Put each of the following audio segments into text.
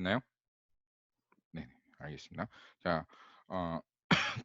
됐나요? 네, 알겠습니다. 자, 어,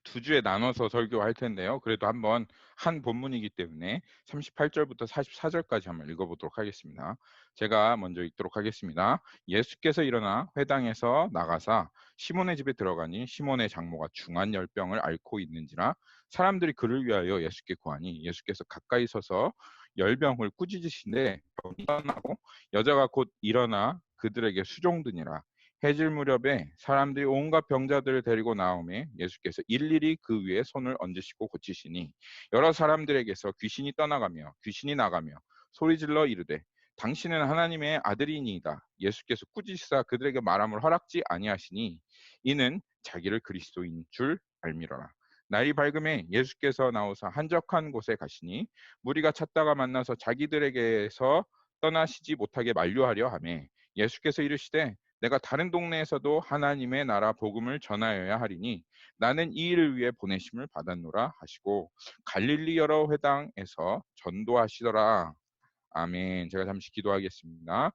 두 주에 나눠서 설교할 텐데요. 그래도 한번 한 본문이기 때문에 38절부터 44절까지 한번 읽어보도록 하겠습니다. 제가 먼저 읽도록 하겠습니다. 예수께서 일어나 회당에서 나가사 시몬의 집에 들어가니 시몬의 장모가 중한 열병을 앓고 있는지라 사람들이 그를 위하여 예수께 구하니 예수께서 가까이 서서 열병을 꾸짖으시는데 병이 떠나고 여자가 곧 일어나 그들에게 수종드니라. 해질 무렵에 사람들이 온갖 병자들을 데리고 나오매 예수께서 일일이 그 위에 손을 얹으시고 고치시니 여러 사람들에게서 귀신이 떠나가며 귀신이 나가며 소리질러 이르되 당신은 하나님의 아들이니이다. 예수께서 꾸짖으사 그들에게 말함을 허락지 아니하시니 이는 자기를 그리스도인 줄 알미러라. 날이 밝음에 예수께서 나오사 한적한 곳에 가시니 무리가 찾다가 만나서 자기들에게서 떠나시지 못하게 만류하려 하매 예수께서 이르시되 내가 다른 동네에서도 하나님의 나라 복음을 전하여야 하리니 나는 이 일을 위해 보내심을 받았노라 하시고 갈릴리 여러 회당에서 전도하시더라. 아멘. 제가 잠시 기도하겠습니다.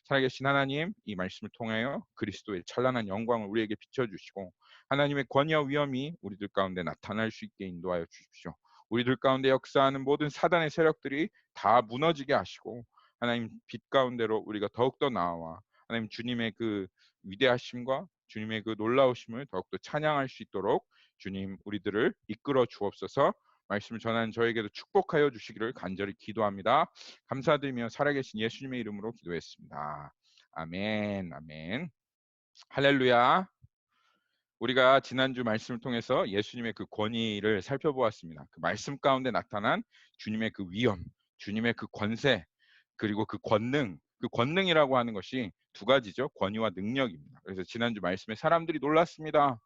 살아계신 하나님, 이 말씀을 통하여 그리스도의 찬란한 영광을 우리에게 비춰주시고 하나님의 권위와 위엄이 우리들 가운데 나타날 수 있게 인도하여 주십시오. 우리들 가운데 역사하는 모든 사단의 세력들이 다 무너지게 하시고 하나님 빛 가운데로 우리가 더욱더 나아와 하나님 주님의 그 위대하심과 주님의 그 놀라우심을 더욱더 찬양할 수 있도록 주님 우리들을 이끌어 주옵소서. 말씀을 전하는 저에게도 축복하여 주시기를 간절히 기도합니다. 감사드리며 살아계신 예수님의 이름으로 기도했습니다. 아멘, 아멘. 할렐루야. 우리가 지난주 말씀을 통해서 예수님의 그 권위를 살펴보았습니다. 그 말씀 가운데 나타난 주님의 그 위엄, 주님의 그 권세, 그리고 그 권능, 그 권능이라고 하는 것이 두 가지죠. 권위와 능력입니다. 그래서 지난주 말씀에 사람들이 놀랐습니다.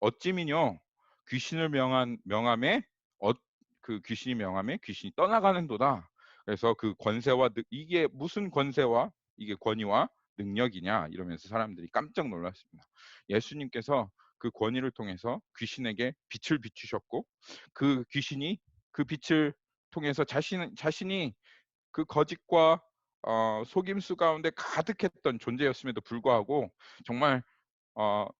어찌미뇨 귀신을 명함에 그 귀신이 명함에 귀신이 떠나가는도다. 그래서 그 권세와 이게 무슨 권세와 이게 권위와 능력이냐 이러면서 사람들이 깜짝 놀랐습니다. 예수님께서 그 권위를 통해서 귀신에게 빛을 비추셨고 그 귀신이 그 빛을 통해서 자신이 그 거짓과 속임수 가운데 가득했던 존재였음에도 불구하고 정말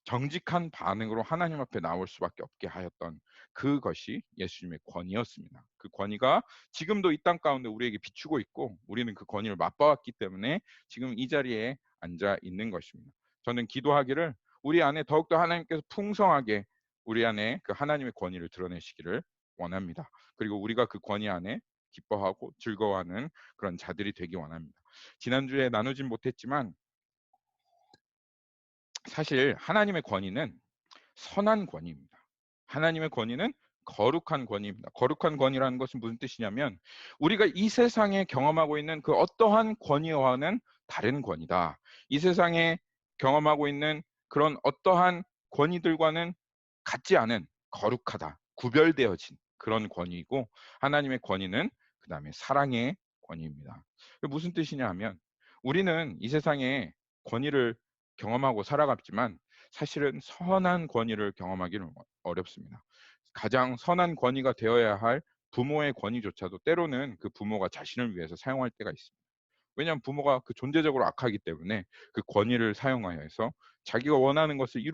정직한 반응으로 하나님 앞에 나올 수밖에 없게 하였던 그것이 예수님의 권위였습니다. 그 권위가 지금도 이 땅 가운데 우리에게 비추고 있고 우리는 그 권위를 맛보았기 때문에 지금 이 자리에 앉아 있는 것입니다. 저는 기도하기를 우리 안에 더욱더 하나님께서 풍성하게 우리 안에 그 하나님의 권위를 드러내시기를 원합니다. 그리고 우리가 그 권위 안에 기뻐하고 즐거워하는 그런 자들이 되기 원합니다. 지난주에 나누진 못했지만 사실 하나님의 권위는 선한 권위입니다. 하나님의 권위는 거룩한 권위입니다. 거룩한 권위라는 것은 무슨 뜻이냐면 우리가 이 세상에 경험하고 있는 그 어떠한 권위와는 다른 권위다. 이 세상에 경험하고 있는 그런 어떠한 권위들과는 같지 않은 거룩하다. 구별되어진 그런 권위이고 하나님의 권위는 그 다음에 사랑의 권위입니다. 무슨 뜻이냐 하면 우리는 이 세상에 권위를 경험하고 살아갔지만 사실은 선한 권위를 경험하기는 어렵습니다. 가장 선한 권위가 되어야 할 부모의 권위조차도 때로는 그 부모가 자신을 위해서 사용할 때가 있습니다. 왜냐하면 부모가 그 존재적으로 악하기 때문에 그 권위를 사용하여 해서 자기가 원하는 것을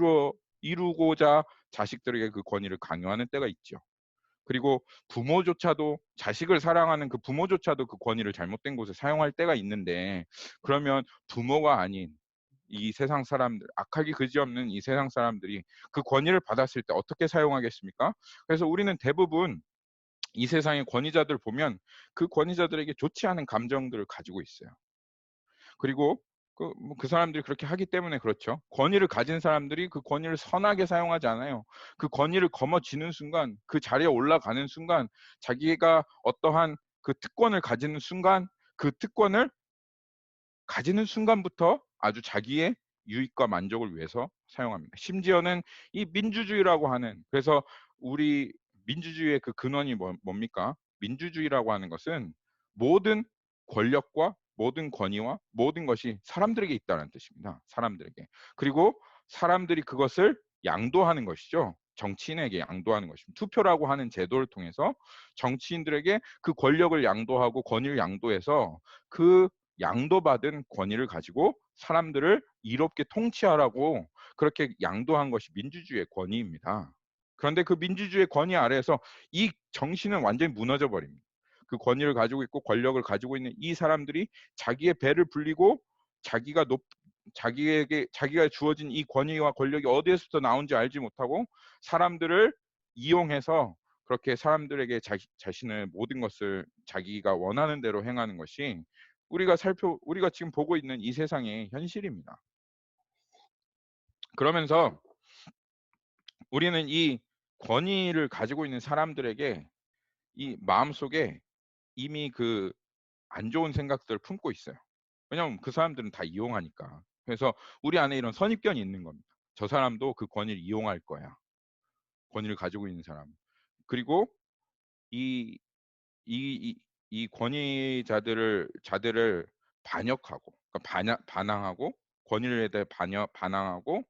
이루고자 자식들에게 그 권위를 강요하는 때가 있죠. 그리고 부모조차도 자식을 사랑하는 그 부모조차도 그 권위를 잘못된 곳에 사용할 때가 있는데 그러면 부모가 아닌 이 세상 사람들, 악하기 그지없는 이 세상 사람들이 그 권위를 받았을 때 어떻게 사용하겠습니까? 그래서 우리는 대부분 이 세상의 권위자들 보면 그 권위자들에게 좋지 않은 감정들을 가지고 있어요. 그리고 그 사람들이 그렇게 하기 때문에 그렇죠. 권위를 가진 사람들이 그 권위를 선하게 사용하지 않아요. 그 권위를 거머쥐는 순간, 그 자리에 올라가는 순간, 자기가 어떠한 그 특권을 가지는 순간, 그 특권을 가지는 순간부터 아주 자기의 유익과 만족을 위해서 사용합니다. 심지어는 이 민주주의라고 하는, 그래서 우리 민주주의의 그 근원이 뭡니까? 민주주의라고 하는 것은 모든 권력과 모든 권위와 모든 것이 사람들에게 있다는 뜻입니다. 사람들에게. 그리고 사람들이 그것을 양도하는 것이죠. 정치인에게 양도하는 것입니다. 투표라고 하는 제도를 통해서 정치인들에게 그 권력을 양도하고 권위를 양도해서 그 양도받은 권위를 가지고 사람들을 이롭게 통치하라고 그렇게 양도한 것이 민주주의의 권위입니다. 그런데 그 민주주의의 권위 아래에서 이 정신은 완전히 무너져 버립니다. 그 권위를 가지고 있고 권력을 가지고 있는 이 사람들이 자기의 배를 불리고 자기가 주어진 이 권위와 권력이 어디에서부터 나온지 알지 못하고 사람들을 이용해서 그렇게 사람들에게 자신의 모든 것을 자기가 원하는 대로 행하는 것이 우리가 지금 보고 있는 이 세상의 현실입니다. 그러면서 우리는 이 권위를 가지고 있는 사람들에게 이 마음속에 이미 그 안 좋은 생각들을 품고 있어요. 왜냐하면 그 사람들은 다 이용하니까. 그래서 우리 안에 이런 선입견이 있는 겁니다. 저 사람도 그 권위를 이용할 거야. 권위를 가지고 있는 사람. 그리고 이 이 자들을 반역하고, 그러니까 반항하고, 권위에 대해 반항하고,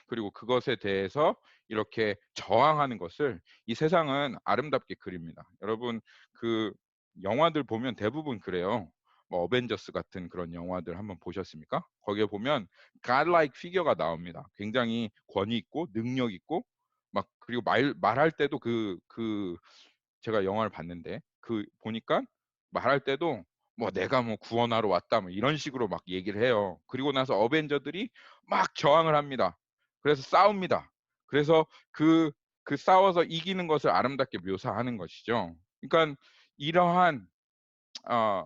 그리고 그것에 대해서 이렇게 저항하는 것을 이 세상은 아름답게 그립니다. 여러분 그 영화들 보면 대부분 그래요. 뭐 어벤져스 같은 그런 영화들 한번 보셨습니까? 거기에 보면 godlike 피겨가 나옵니다. 굉장히 권위 있고 능력 있고 막 그리고 말할 때도 제가 영화를 봤는데 보니까 말할 때도 뭐 내가 뭐 구원하러 왔다 뭐 이런 식으로 막 얘기를 해요. 그리고 나서 어벤져들이 막 저항을 합니다. 그래서 싸웁니다. 그래서 그 싸워서 이기는 것을 아름답게 묘사하는 것이죠. 그러니까 이러한 어,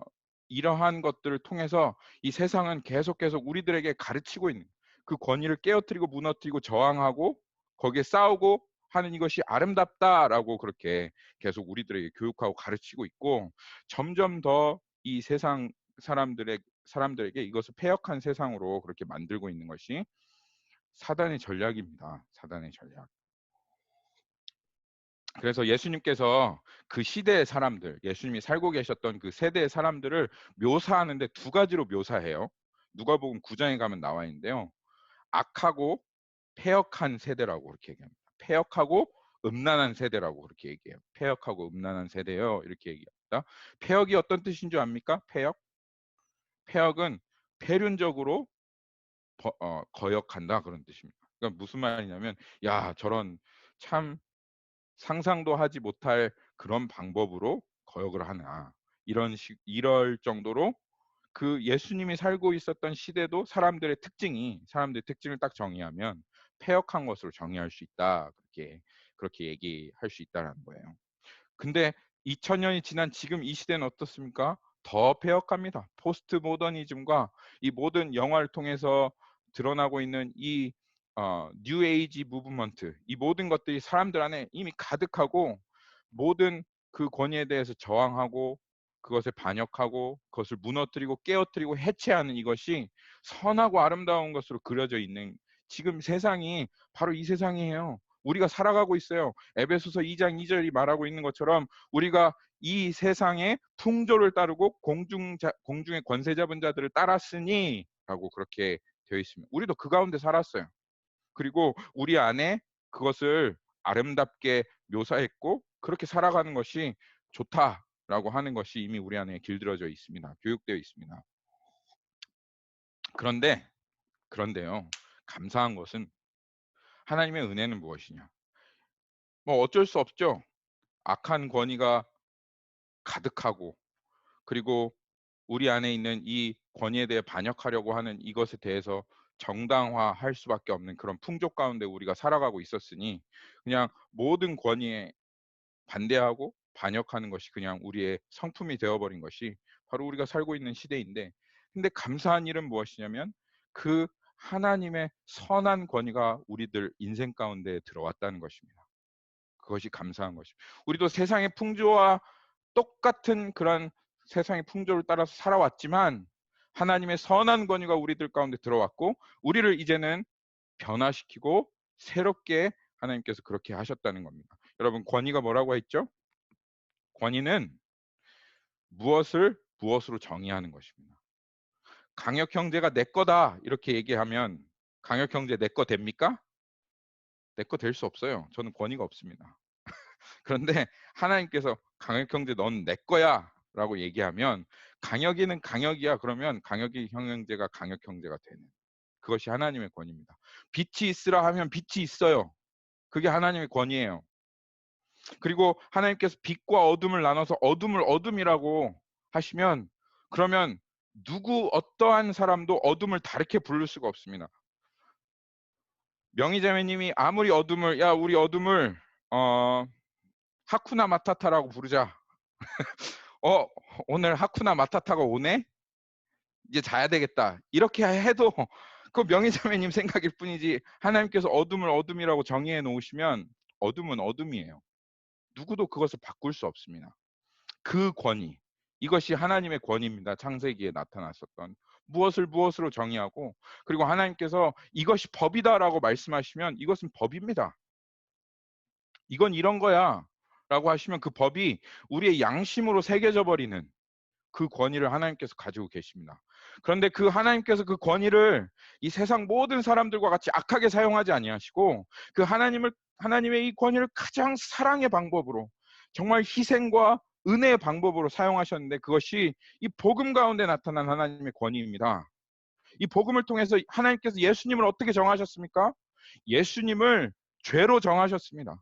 이러한 것들을 통해서 이 세상은 계속 우리들에게 가르치고 있는 그 권위를 깨어뜨리고 무너뜨리고 저항하고 거기에 싸우고 하는 이것이 아름답다라고 그렇게 계속 우리들에게 교육하고 가르치고 있고 점점 더 이 세상 사람들에게 이것을 패역한 세상으로 그렇게 만들고 있는 것이 사단의 전략입니다. 사단의 전략. 그래서 예수님께서 그 시대의 사람들, 예수님이 살고 계셨던 그 세대의 사람들을 묘사하는데 두 가지로 묘사해요. 누가복음 9장에 가면 나와 있는데요. 악하고 패역한 세대라고 그렇게 얘기합니다. 패역하고 음란한 세대라고 그렇게 얘기해요. 패역하고 음란한 세대요. 이렇게 얘기합니다. 패역이 어떤 뜻인 줄 압니까? 패역은 폐륜적으로 거역한다 그런 뜻입니다. 그러니까 무슨 말이냐면 야 저런 참 상상도 하지 못할 그런 방법으로 거역을 하나 이럴 정도로 그 예수님이 살고 있었던 시대도 사람들의 특징을 딱 정의하면 패역한 것으로 정의할 수 있다 그렇게 얘기할 수 있다라는 거예요. 근데 2000년이 지난 지금 이 시대는 어떻습니까? 더 폐역합니다. 포스트 모더니즘과 이 모든 영화를 통해서 드러나고 있는 이 뉴 에이지 무브먼트 이 모든 것들이 사람들 안에 이미 가득하고 모든 그 권위에 대해서 저항하고 그것에 반역하고 그것을 무너뜨리고 깨어뜨리고 해체하는 이것이 선하고 아름다운 것으로 그려져 있는 지금 세상이 바로 이 세상이에요. 우리가 살아가고 있어요. 에베소서 2장 2절이 말하고 있는 것처럼 우리가 이 세상의 풍조를 따르고 공중의 권세 잡은 자들을 따랐으니 라고 그렇게 되어 있습니다. 우리도 그 가운데 살았어요. 그리고 우리 안에 그것을 아름답게 묘사했고 그렇게 살아가는 것이 좋다라고 하는 것이 이미 우리 안에 길들여져 있습니다. 교육되어 있습니다. 그런데요. 감사한 것은 하나님의 은혜는 무엇이냐? 뭐 어쩔 수 없죠. 악한 권위가 가득하고 그리고 우리 안에 있는 이 권위에 대해 반역하려고 하는 이것에 대해서 정당화할 수밖에 없는 그런 풍조 가운데 우리가 살아가고 있었으니 그냥 모든 권위에 반대하고 반역하는 것이 그냥 우리의 성품이 되어버린 것이 바로 우리가 살고 있는 시대인데 근데 감사한 일은 무엇이냐면 그 하나님의 선한 권위가 우리들 인생 가운데 들어왔다는 것입니다. 그것이 감사한 것입니다. 우리도 세상의 풍조와 똑같은 그런 세상의 풍조를 따라서 살아왔지만 하나님의 선한 권위가 우리들 가운데 들어왔고 우리를 이제는 변화시키고 새롭게 하나님께서 그렇게 하셨다는 겁니다. 여러분 권위가 뭐라고 했죠? 권위는 무엇으로 정의하는 것입니다. 강혁 형제가 내 거다 이렇게 얘기하면 강혁 형제 내 거 됩니까? 내 거 될 수 없어요. 저는 권위가 없습니다. 그런데 하나님께서 강혁 형제 넌 내 거야 라고 얘기하면 강혁이는 강혁이야. 그러면 강혁이 형제가 강혁 형제가 되는. 그것이 하나님의 권위입니다. 빛이 있으라 하면 빛이 있어요. 그게 하나님의 권위예요. 그리고 하나님께서 빛과 어둠을 나눠서 어둠을 어둠이라고 하시면, 그러면 어떠한 사람도 어둠을 다르게 부를 수가 없습니다. 명희자매님이 아무리 어둠을, 야 우리 어둠을 하쿠나 마타타라고 부르자. 오늘 하쿠나 마타타가 오네? 이제 자야 되겠다. 이렇게 해도 그 명희자매님 생각일 뿐이지, 하나님께서 어둠을 어둠이라고 정의해 놓으시면 어둠은 어둠이에요. 누구도 그것을 바꿀 수 없습니다. 그 권위, 이것이 하나님의 권위입니다. 창세기에 나타났었던 무엇을 무엇으로 정의하고, 그리고 하나님께서 이것이 법이다라고 말씀하시면 이것은 법입니다. 이건 이런 거야 라고 하시면 그 법이 우리의 양심으로 새겨져 버리는 그 권위를 하나님께서 가지고 계십니다. 그런데 그 하나님께서 그 권위를 이 세상 모든 사람들과 같이 악하게 사용하지 아니하시고, 그 하나님의 이 권위를 가장 사랑의 방법으로, 정말 희생과 은혜의 방법으로 사용하셨는데, 그것이 이 복음 가운데 나타난 하나님의 권위입니다. 이 복음을 통해서 하나님께서 예수님을 어떻게 정하셨습니까? 예수님을 죄로 정하셨습니다.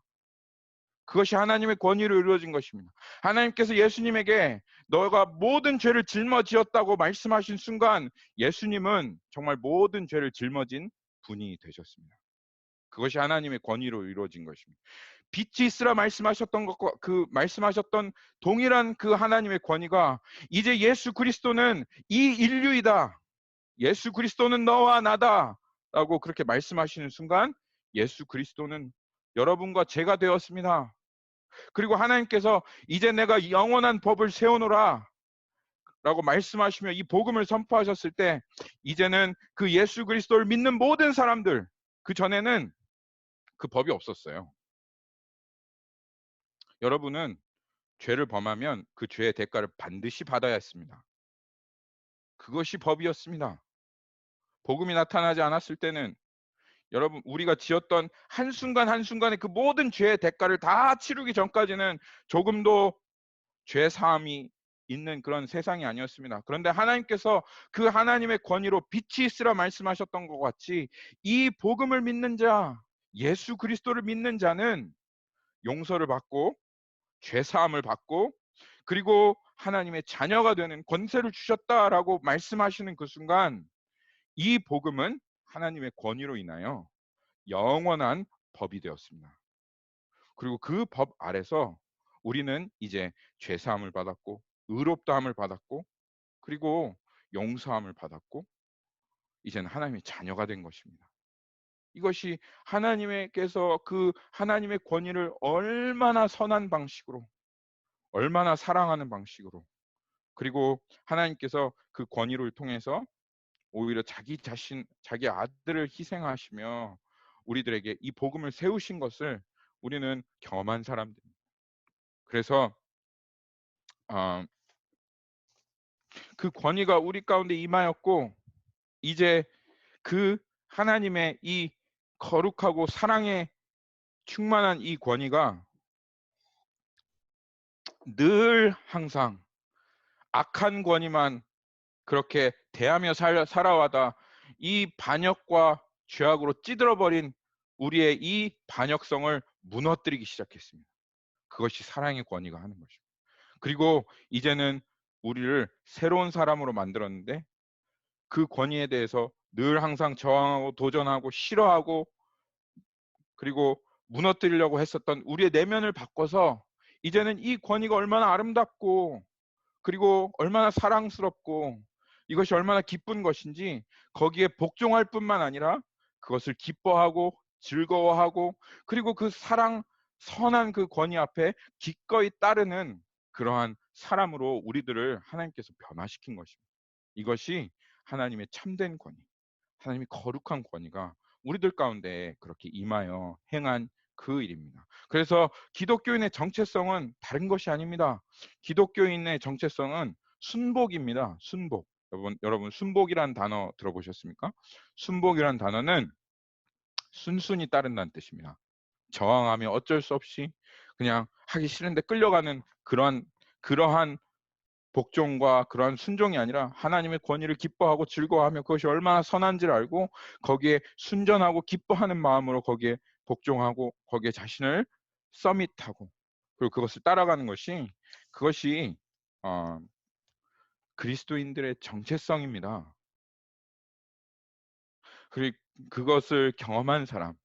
그것이 하나님의 권위로 이루어진 것입니다. 하나님께서 예수님에게 너가 모든 죄를 짊어지었다고 말씀하신 순간, 예수님은 정말 모든 죄를 짊어진 분이 되셨습니다. 그것이 하나님의 권위로 이루어진 것입니다. 빛이 있으라 말씀하셨던 것과 그 말씀하셨던 동일한 그 하나님의 권위가 이제 예수 그리스도는 이 인류이다, 예수 그리스도는 너와 나다 라고 그렇게 말씀하시는 순간, 예수 그리스도는 여러분과 제가 되었습니다. 그리고 하나님께서 이제 내가 영원한 법을 세우노라 라고 말씀하시며 이 복음을 선포하셨을 때, 이제는 그 예수 그리스도를 믿는 모든 사람들, 그 전에는 그 법이 없었어요. 여러분은 죄를 범하면 그 죄의 대가를 반드시 받아야 했습니다. 그것이 법이었습니다. 복음이 나타나지 않았을 때는 여러분, 우리가 지었던 한순간 한순간의 그 모든 죄의 대가를 다 치르기 전까지는 조금도 죄 사함이 있는 그런 세상이 아니었습니다. 그런데 하나님께서 그 하나님의 권위로 빛이 있으라 말씀하셨던 것 같이, 이 복음을 믿는 자, 예수 그리스도를 믿는 자는 용서를 받고 죄 사함을 받고, 그리고 하나님의 자녀가 되는 권세를 주셨다라고 말씀하시는 그 순간, 이 복음은 하나님의 권위로 인하여 영원한 법이 되었습니다. 그리고 그 법 아래서 우리는 이제 죄사함을 받았고, 의롭다함을 받았고, 그리고 용서함을 받았고, 이제는 하나님의 자녀가 된 것입니다. 이것이 하나님께서 그 하나님의 권위를 얼마나 선한 방식으로, 얼마나 사랑하는 방식으로, 그리고 하나님께서 그 권위를 통해서 오히려 자기 아들을 희생하시며 우리들에게 이 복음을 세우신 것을 우리는 경험한 사람들입니다. 그래서 그 권위가 우리 가운데 임하였고, 이제 그 하나님의 이 거룩하고 사랑에 충만한 이 권위가 늘 항상 악한 권위만 그렇게 대하며 살아와다 이 반역과 죄악으로 찌들어버린 우리의 이 반역성을 무너뜨리기 시작했습니다. 그것이 사랑의 권위가 하는 것입니다. 그리고 이제는 우리를 새로운 사람으로 만들었는데, 그 권위에 대해서 늘 항상 저항하고 도전하고 싫어하고, 그리고 무너뜨리려고 했었던 우리의 내면을 바꿔서 이제는 이 권위가 얼마나 아름답고, 그리고 얼마나 사랑스럽고, 이것이 얼마나 기쁜 것인지 거기에 복종할 뿐만 아니라 그것을 기뻐하고 즐거워하고, 그리고 그 선한 그 권위 앞에 기꺼이 따르는 그러한 사람으로 우리들을 하나님께서 변화시킨 것입니다. 이것이 하나님의 참된 권위, 하나님의 거룩한 권위가 우리들 가운데 그렇게 임하여 행한 그 일입니다. 그래서 기독교인의 정체성은 다른 것이 아닙니다. 기독교인의 정체성은 순복입니다. 순복. 여러분 순복이라는 단어 들어보셨습니까? 순복이라는 단어는 순순히 따른다는 뜻입니다. 저항하며 어쩔 수 없이 그냥 하기 싫은데 끌려가는 그러한 복종과 그러한 순종이 아니라 하나님의 권위를 기뻐하고 즐거워하며 그것이 얼마나 선한지를 알고 거기에 순전하고 기뻐하는 마음으로 거기에 복종하고 거기에 자신을 서밋하고 그리고 그것을 따라가는 것이 그것이 어, 그리스도인들의 정체성입니다. 그리고 그것을 경험한 사람.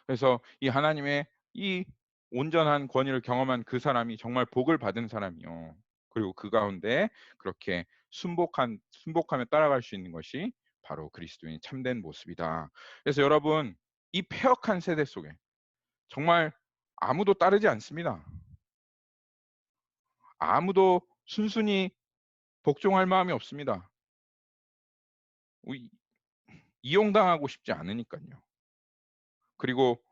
그래서 이 하나님의 이 온전한 권위를 경험한 그 사람이 정말 복을 받은 사람이요. 그리고 그 가운데 그렇게 순복하며 따라갈 수 있는 것이 바로 그리스도인의 참된 모습이다. 그래서 여러분 이 패역한 세대 속에 정말 아무도 따르지 않습니다. 아무도 순순히 복종할 마음이 없습니다. 이용당하고 싶지 않으니까요. 그리고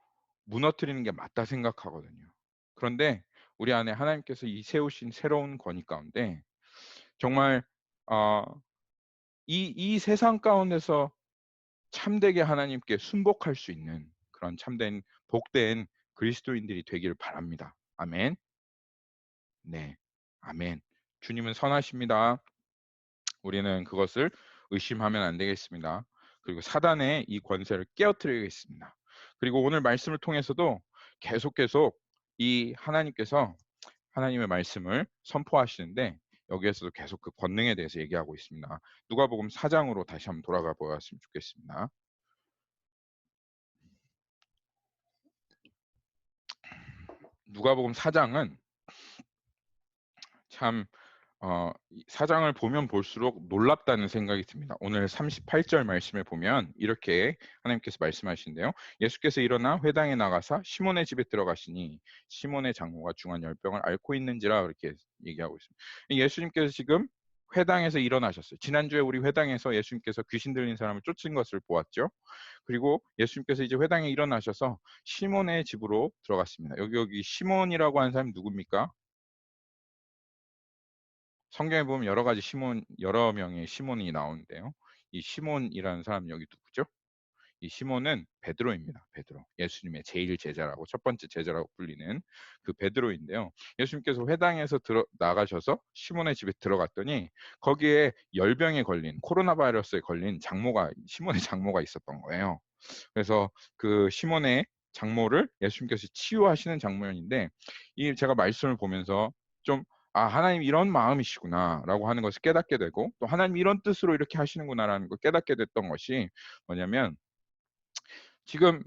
무너뜨리는 게 맞다 생각하거든요. 그런데 우리 안에 하나님께서 이 세우신 새로운 권위 가운데 정말 어, 이 세상 가운데서 참되게 하나님께 순복할 수 있는 그런 참된 복된 그리스도인들이 되기를 바랍니다. 아멘. 네, 아멘. 주님은 선하십니다. 우리는 그것을 의심하면 안 되겠습니다. 그리고 사단의 이 권세를 깨어뜨리겠습니다. 그리고 오늘 말씀을 통해서도 계속 이 하나님께서 하나님의 말씀을 선포하시는데 여기에서도 계속 그 권능에 대해서 얘기하고 있습니다. 누가복음 4장으로 다시 한번 돌아가 보았으면 좋겠습니다. 누가복음 4장은 참 사장을 보면 볼수록 놀랍다는 생각이 듭니다. 오늘 38절 말씀에 보면 이렇게 하나님께서 말씀하시는데요. 예수께서 일어나 회당에 나가사 시몬의 집에 들어가시니 시몬의 장모가 중한 열병을 앓고 있는지라 이렇게 얘기하고 있습니다. 예수님께서 지금 회당에서 일어나셨어요. 지난주에 우리 회당에서 예수님께서 귀신 들린 사람을 쫓은 것을 보았죠. 그리고 예수님께서 이제 회당에 일어나셔서 시몬의 집으로 들어갔습니다. 여기 시몬이라고 하는 사람이 누굽니까? 성경에 보면 여러 명의 시몬이 나오는데요. 이 시몬이라는 사람이 여기 누구죠? 이 시몬은 베드로입니다. 베드로. 예수님의 제일 제자라고 첫 번째 제자라고 불리는 그 베드로인데요. 예수님께서 회당에서 나가셔서 시몬의 집에 들어갔더니 거기에 열병에 걸린 코로나 바이러스에 걸린 시몬의 장모가 있었던 거예요. 그래서 그 시몬의 장모를 예수님께서 치유하시는 장면인데 이 제가 말씀을 보면서 좀 하나님 이런 마음이시구나라고 하는 것을 깨닫게 되고 또 하나님 이런 뜻으로 이렇게 하시는구나라는 걸 깨닫게 됐던 것이 뭐냐면 지금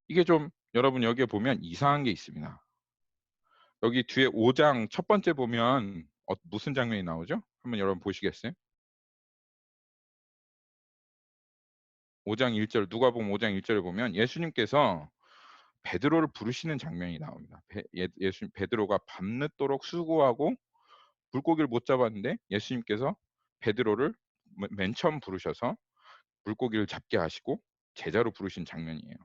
이게 좀 여러분 여기에 보면 이상한 게 있습니다. 여기 뒤에 5장 첫 번째 보면 무슨 장면이 나오죠? 한번 여러분 보시겠어요? 5장 1절 누가복음 5장 1절을 보면 예수님께서 베드로를 부르시는 장면이 나옵니다. 예수님 베드로가 밤늦도록 수고하고 물고기를 못 잡았는데 예수님께서 베드로를 맨 처음 부르셔서 물고기를 잡게 하시고 제자로 부르신 장면이에요.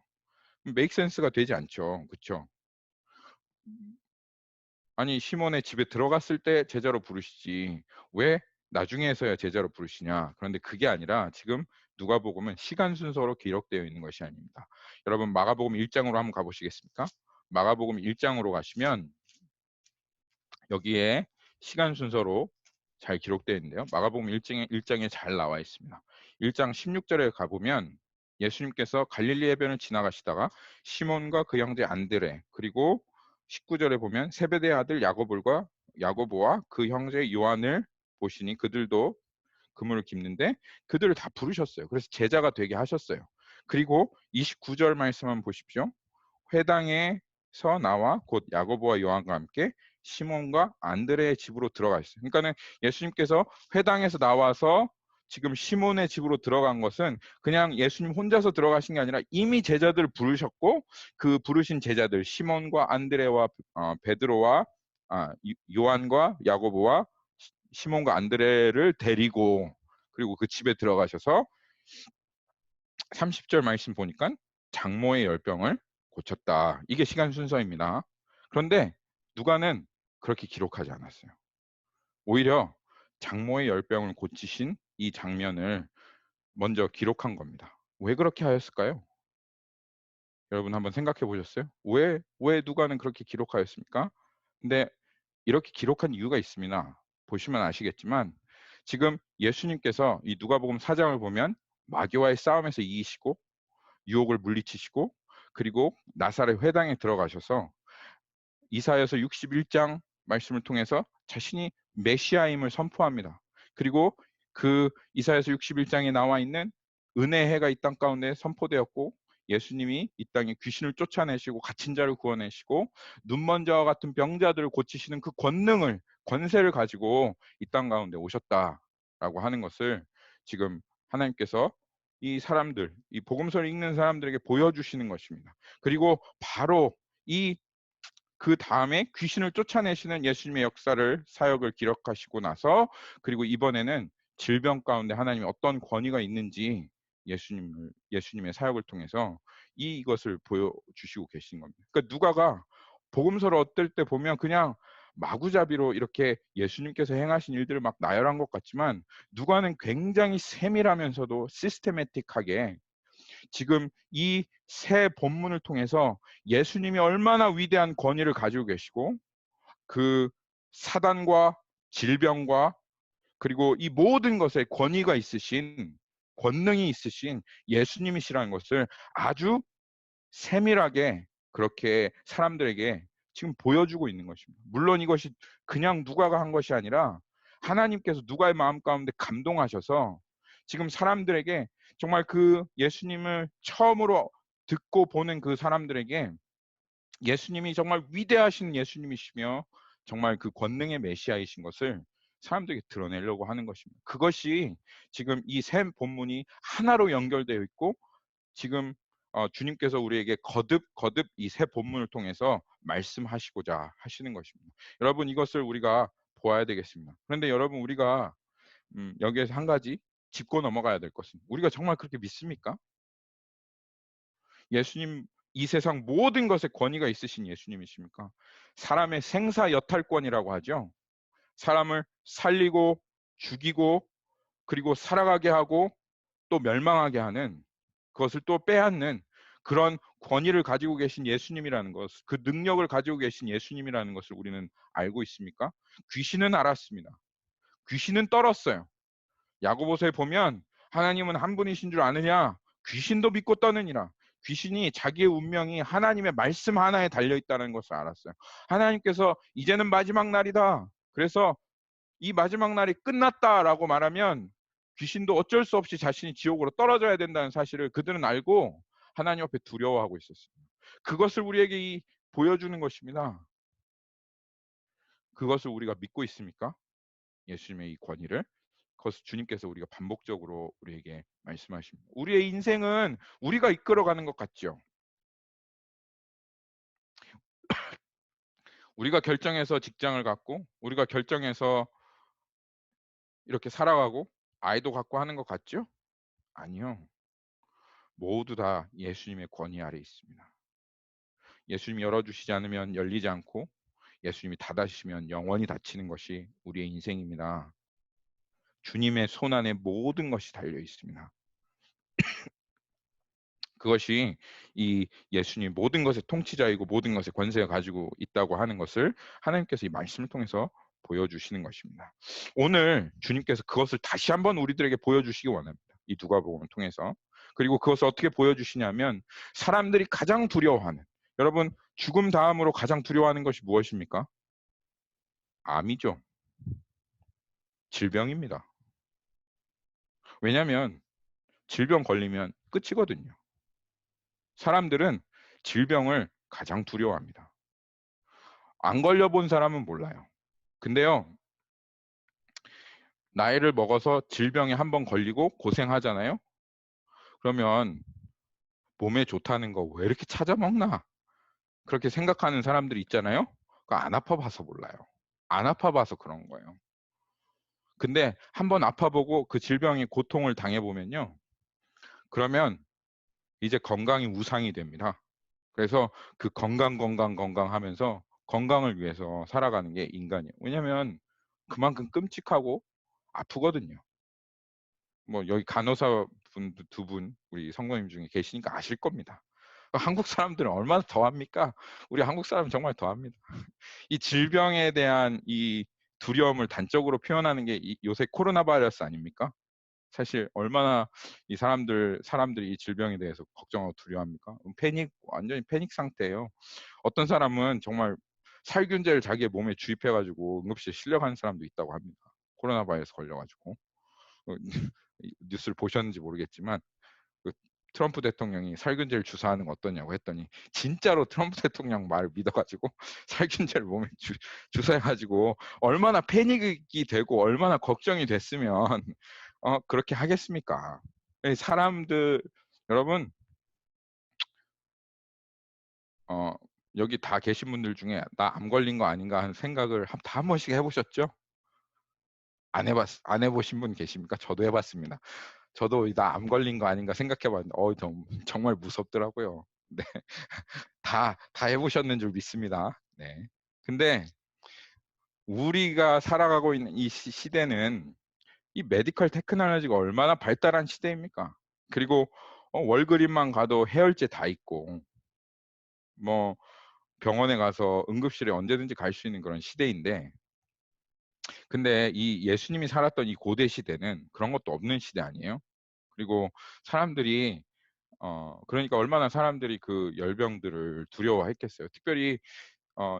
메이크 센스가 되지 않죠. 그렇죠? 아니 시몬의 집에 들어갔을 때 제자로 부르시지 왜 나중에서야 제자로 부르시냐. 그런데 그게 아니라 지금 누가복음은 시간 순서로 기록되어 있는 것이 아닙니다. 여러분 마가복음 1장으로 한번 가보시겠습니까? 마가복음 1장으로 가시면 여기에 시간 순서로 잘 기록되어 있는데요. 마가복음 1장에 잘 나와 있습니다. 1장 16절에 가보면 예수님께서 갈릴리 해변을 지나가시다가 시몬과 그 형제 안드레 그리고 19절에 보면 세베대의 아들 야고보와 그 형제 요한을 보시니 그들도 그물을 깁는데 그들을 다 부르셨어요. 그래서 제자가 되게 하셨어요. 그리고 29절 말씀 한번 보십시오. 회당에서 나와 곧 야고보와 요한과 함께 시몬과 안드레의 집으로 들어가 있어요. 그러니까는 예수님께서 회당에서 나와서 지금 시몬의 집으로 들어간 것은 그냥 예수님 혼자서 들어가신 게 아니라 이미 제자들을 부르셨고 그 부르신 제자들 시몬과 안드레와 베드로와 요한과 야고보와 시몬과 안드레를 데리고 그리고 그 집에 들어가셔서 30절 말씀 보니까 장모의 열병을 고쳤다. 이게 시간 순서입니다. 그런데 누가는 그렇게 기록하지 않았어요. 오히려 장모의 열병을 고치신 이 장면을 먼저 기록한 겁니다. 왜 그렇게 하였을까요? 여러분 한번 생각해 보셨어요? 왜 누가는 그렇게 기록하였습니까? 근데 이렇게 기록한 이유가 있습니다. 보시면 아시겠지만 지금 예수님께서 이 누가복음 4장을 보면 마귀와의 싸움에서 이기시고 유혹을 물리치시고 그리고 나사렛 회당에 들어가셔서 이사야서 61장 말씀을 통해서 자신이 메시아임을 선포합니다. 그리고 그 이사야서 61장에 나와 있는 은혜의 해가 이 땅 가운데 선포되었고 예수님이 이 땅에 귀신을 쫓아내시고 갇힌 자를 구원하시고 눈먼자와 같은 병자들을 고치시는 그 권세를 가지고 이 땅 가운데 오셨다라고 하는 것을 지금 하나님께서 이 사람들, 이 복음서를 읽는 사람들에게 보여주시는 것입니다. 그리고 바로 그 다음에 귀신을 쫓아내시는 예수님의 역사를 사역을 기록하시고 나서 그리고 이번에는 질병 가운데 하나님이 어떤 권위가 있는지 예수님의 사역을 통해서 이것을 보여주시고 계신 겁니다. 그러니까 누가가 복음서를 어떨 때 보면 그냥 마구잡이로 이렇게 예수님께서 행하신 일들을 막 나열한 것 같지만 누가는 굉장히 세밀하면서도 시스테매틱하게 지금 이 세 본문을 통해서 예수님이 얼마나 위대한 권위를 가지고 계시고 그 사단과 질병과 그리고 이 모든 것에 권위가 있으신 권능이 있으신 예수님이시라는 것을 아주 세밀하게 그렇게 사람들에게 지금 보여주고 있는 것입니다. 물론 이것이 그냥 누가가 한 것이 아니라 하나님께서 누가의 마음 가운데 감동하셔서 지금 사람들에게 정말 그 예수님을 처음으로 듣고 보는 그 사람들에게 예수님이 정말 위대하신 예수님이시며 정말 그 권능의 메시아이신 것을 사람들에게 드러내려고 하는 것입니다. 그것이 지금 이 세 본문이 하나로 연결되어 있고 지금 주님께서 우리에게 거듭 이 세 본문을 통해서 말씀하시고자 하시는 것입니다. 여러분 이것을 우리가 보아야 되겠습니다. 그런데 여러분 우리가 여기에서 한 가지 짚고 넘어가야 될 것은 우리가 정말 그렇게 믿습니까? 예수님 이 세상 모든 것에 권위가 있으신 예수님이십니까? 사람의 생사여탈권이라고 하죠. 사람을 살리고 죽이고 그리고 살아가게 하고 또 멸망하게 하는 그것을 또 빼앗는 그런 권위를 가지고 계신 예수님이라는 것, 그 능력을 가지고 계신 예수님이라는 것을 우리는 알고 있습니까? 귀신은 알았습니다. 귀신은 떨었어요. 야고보서에 보면 하나님은 한 분이신 줄 아느냐? 귀신도 믿고 떠느니라. 귀신이 자기의 운명이 하나님의 말씀 하나에 달려있다는 것을 알았어요. 하나님께서 이제는 마지막 날이다. 그래서 이 마지막 날이 끝났다라고 말하면 귀신도 어쩔 수 없이 자신이 지옥으로 떨어져야 된다는 사실을 그들은 알고 하나님 앞에 두려워하고 있었습니다. 그것을 우리에게 보여주는 것입니다. 그것을 우리가 믿고 있습니까? 예수님의 이 권위를. 그것을 주님께서 우리가 반복적으로 우리에게 말씀하십니다. 우리의 인생은 우리가 이끌어가는 것 같죠. 우리가 결정해서 직장을 갖고 우리가 결정해서 이렇게 살아가고 아이도 갖고 하는 것 같죠? 아니요. 모두 다 예수님의 권위 아래 있습니다. 예수님이 열어주시지 않으면 열리지 않고 예수님이 닫아주시면 영원히 닫히는 것이 우리의 인생입니다. 주님의 손안에 모든 것이 달려 있습니다. 그것이 이 예수님 모든 것의 통치자이고 모든 것의 권세가 가지고 있다고 하는 것을 하나님께서 이 말씀을 통해서 보여주시는 것입니다. 오늘 주님께서 그것을 다시 한번 우리들에게 보여주시기 원합니다. 이 누가복음을 통해서. 그리고 그것을 어떻게 보여주시냐면 사람들이 가장 두려워하는 여러분 죽음 다음으로 가장 두려워하는 것이 무엇입니까? 암이죠. 질병입니다. 왜냐하면 질병 걸리면 끝이거든요. 사람들은 질병을 가장 두려워합니다. 안 걸려본 사람은 몰라요. 근데요, 나이를 먹어서 질병에 한번 걸리고 고생하잖아요. 그러면 몸에 좋다는 거 왜 이렇게 찾아 먹나? 그렇게 생각하는 사람들이 있잖아요. 그거 안 아파봐서 몰라요. 안 아파봐서 그런 거예요. 근데 한번 아파보고 그 질병의 고통을 당해보면요. 그러면 이제 건강이 우상이 됩니다. 그래서 그 건강 하면서 건강을 위해서 살아가는 게 인간이에요. 왜냐하면 그만큼 끔찍하고 아프거든요. 뭐 여기 간호사 분 두 분 우리 성도님 중에 계시니까 아실 겁니다. 한국 사람들은 얼마나 더합니까? 우리 한국 사람은 정말 더합니다. 이 질병에 대한 이 두려움을 단적으로 표현하는 게 요새 코로나 바이러스 아닙니까? 사실 얼마나 이 사람들이 이 질병에 대해서 걱정하고 두려워합니까? 완전히 패닉 상태예요. 어떤 사람은 정말 살균제를 자기의 몸에 주입해가지고 응급실에 실려가는 사람도 있다고 합니다. 코로나 바이러스 걸려가지고. 뉴스를 보셨는지 모르겠지만 그 트럼프 대통령이 살균제를 주사하는 거 어떠냐고 했더니 진짜로 트럼프 대통령 말을 믿어가지고 살균제를 몸에 주사해가지고 얼마나 패닉이 되고 얼마나 걱정이 됐으면 그렇게 하겠습니까? 사람들 여러분 여기 다 계신 분들 중에 나 암 걸린 거 아닌가 하는 생각을 다 한 번씩 해보셨죠? 안 해보신 분 계십니까? 저도 해봤습니다. 저도 나 암 걸린 거 아닌가 생각해봤는데 정말 무섭더라고요. 네. 다 해보셨는 줄 믿습니다. 네. 근데 우리가 살아가고 있는 이 시대는 이 메디컬 테크놀로지가 얼마나 발달한 시대입니까? 그리고 월그림만 가도 해열제 다 있고 뭐 병원에 가서 응급실에 언제든지 갈 수 있는 그런 시대인데, 근데 이 예수님이 살았던 이 고대 시대는 그런 것도 없는 시대 아니에요? 그리고 사람들이 그러니까 얼마나 사람들이 그 열병들을 두려워했겠어요. 특별히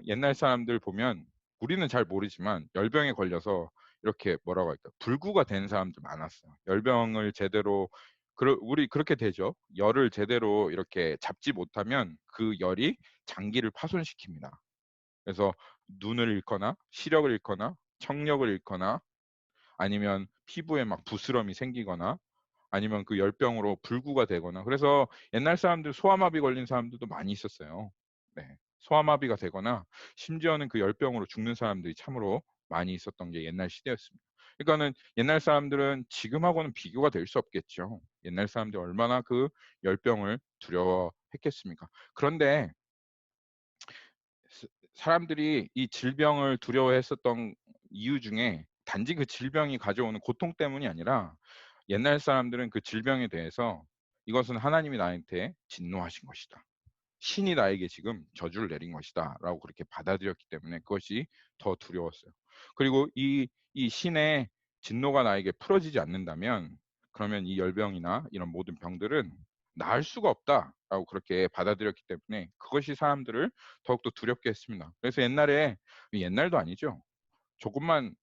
옛날 사람들 보면 우리는 잘 모르지만 열병에 걸려서 이렇게 뭐라고 할까 불구가 된 사람들 많았어요. 열병을 제대로 우리 그렇게 되죠. 열을 제대로 이렇게 잡지 못하면 그 열이 장기를 파손시킵니다. 그래서 눈을 잃거나 시력을 잃거나 청력을 잃거나 아니면 피부에 막 부스럼이 생기거나 아니면 그 열병으로 불구가 되거나, 그래서 옛날 사람들 소아마비 걸린 사람들도 많이 있었어요. 네. 소아마비가 되거나 심지어는 그 열병으로 죽는 사람들이 참으로 많이 있었던 게 옛날 시대였습니다. 그러니까는 옛날 사람들은 지금하고는 비교가 될 수 없겠죠. 옛날 사람들이 얼마나 그 열병을 두려워했겠습니까? 그런데 사람들이 이 질병을 두려워했었던 이유 중에 단지 그 질병이 가져오는 고통 때문이 아니라 옛날 사람들은 그 질병에 대해서 이것은 하나님이 나한테 진노하신 것이다, 신이 나에게 지금 저주를 내린 것이다 라고 그렇게 받아들였기 때문에 그것이 더 두려웠어요. 그리고 이 신의 진노가 나에게 풀어지지 않는다면 그러면 이 열병이나 이런 모든 병들은 나을 수가 없다라고 그렇게 받아들였기 때문에 그것이 사람들을 더욱더 두렵게 했습니다. 그래서 옛날도 아니죠. 조금만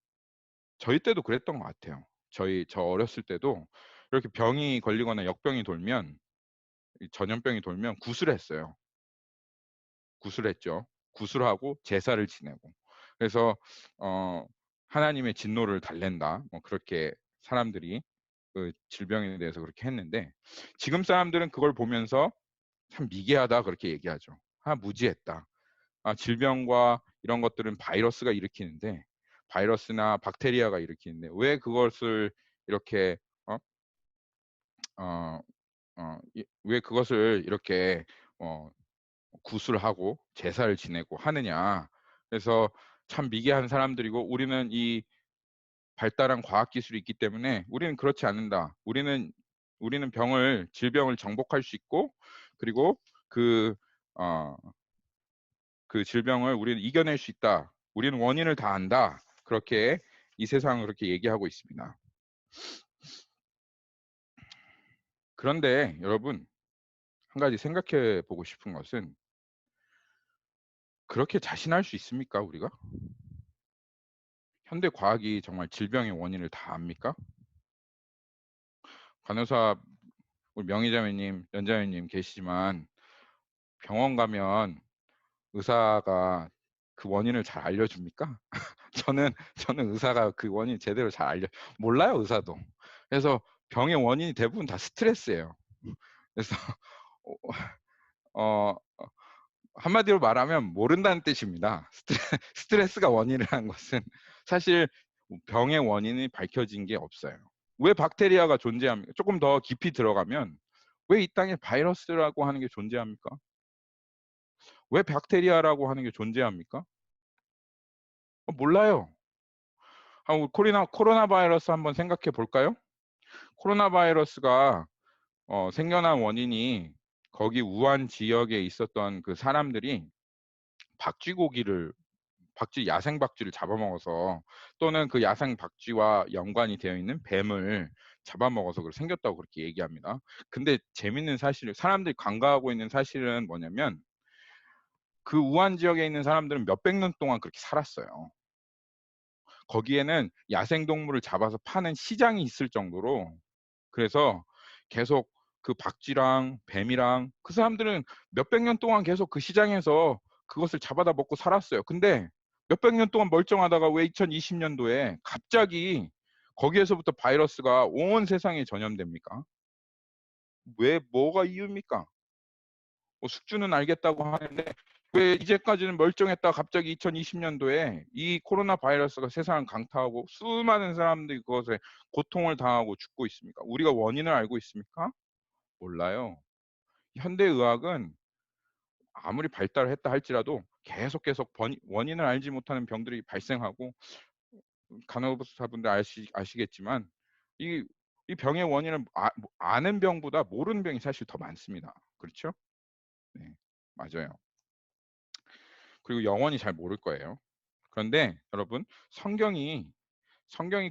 저희 때도 그랬던 것 같아요. 저 어렸을 때도 이렇게 병이 걸리거나 역병이 돌면, 전염병이 돌면 구슬했어요. 구슬했죠. 구슬하고 제사를 지내고. 그래서 하나님의 진노를 달랜다, 뭐 그렇게 사람들이 그 질병에 대해서 그렇게 했는데, 지금 사람들은 그걸 보면서 참 미개하다 그렇게 얘기하죠. 무지했다. 질병과 이런 것들은 바이러스가 일으키는데, 바이러스나 박테리아가 일으키는데 왜 그것을 이렇게 어? 왜 그것을 이렇게 구술하고 제사를 지내고 하느냐. 그래서 참 미개한 사람들이고, 우리는 이 발달한 과학 기술이 있기 때문에 우리는 그렇지 않는다. 우리는 질병을 정복할 수 있고, 그리고 그 그 질병을 우리는 이겨낼 수 있다. 우리는 원인을 다 안다. 그렇게 이 세상을 그렇게 얘기하고 있습니다. 그런데 여러분, 한 가지 생각해 보고 싶은 것은, 그렇게 자신할 수 있습니까, 우리가? 현대 과학이 정말 질병의 원인을 다 압니까? 간호사, 우리 명희자매님, 연자매님 계시지만 병원 가면 의사가 그 원인을 잘 알려줍니까? 저는 의사가 그 원인 제대로 몰라요, 의사도. 그래서 병의 원인이 대부분 다 스트레스예요. 그래서 어, 한마디로 말하면 모른다는 뜻입니다. 스트레스가 원인이라는 것은 사실 병의 원인이 밝혀진 게 없어요. 왜 박테리아가 존재합니까? 조금 더 깊이 들어가면 왜 이 땅에 바이러스라고 하는 게 존재합니까? 왜 박테리아라고 하는 게 존재합니까? 몰라요. 코로나 바이러스 한번 생각해 볼까요? 코로나 바이러스가 생겨난 원인이 거기 우한 지역에 있었던 그 사람들이 박쥐, 야생 박쥐를 잡아먹어서, 또는 그 야생 박쥐와 연관이 되어 있는 뱀을 잡아먹어서 생겼다고 그렇게 얘기합니다. 근데 재밌는 사실은, 사람들이 간과하고 있는 사실은 뭐냐면, 그 우한 지역에 있는 사람들은 몇백 년 동안 그렇게 살았어요. 거기에는 야생 동물을 잡아서 파는 시장이 있을 정도로, 그래서 계속 그 박쥐랑 뱀이랑 그 사람들은 몇백 년 동안 계속 그 시장에서 그것을 잡아다 먹고 살았어요. 근데 몇백 년 동안 멀쩡하다가 왜 2020년도에 갑자기 거기에서부터 바이러스가 온 세상에 전염됩니까? 왜, 뭐가 이유입니까? 뭐 숙주는 알겠다고 하는데 왜 이제까지는 멀쩡했다가 갑자기 2020년도에 이 코로나 바이러스가 세상을 강타하고 수많은 사람들이 그것에 고통을 당하고 죽고 있습니까? 우리가 원인을 알고 있습니까? 몰라요. 현대의학은 아무리 발달을 했다 할지라도 계속 원인을 알지 못하는 병들이 발생하고, 간호사분들 아시겠지만 이, 이 병의 원인을 아는 병보다 모르는 병이 사실 더 많습니다. 그렇죠? 네, 맞아요. 그리고 영원히 잘 모를 거예요. 그런데 여러분, 성경이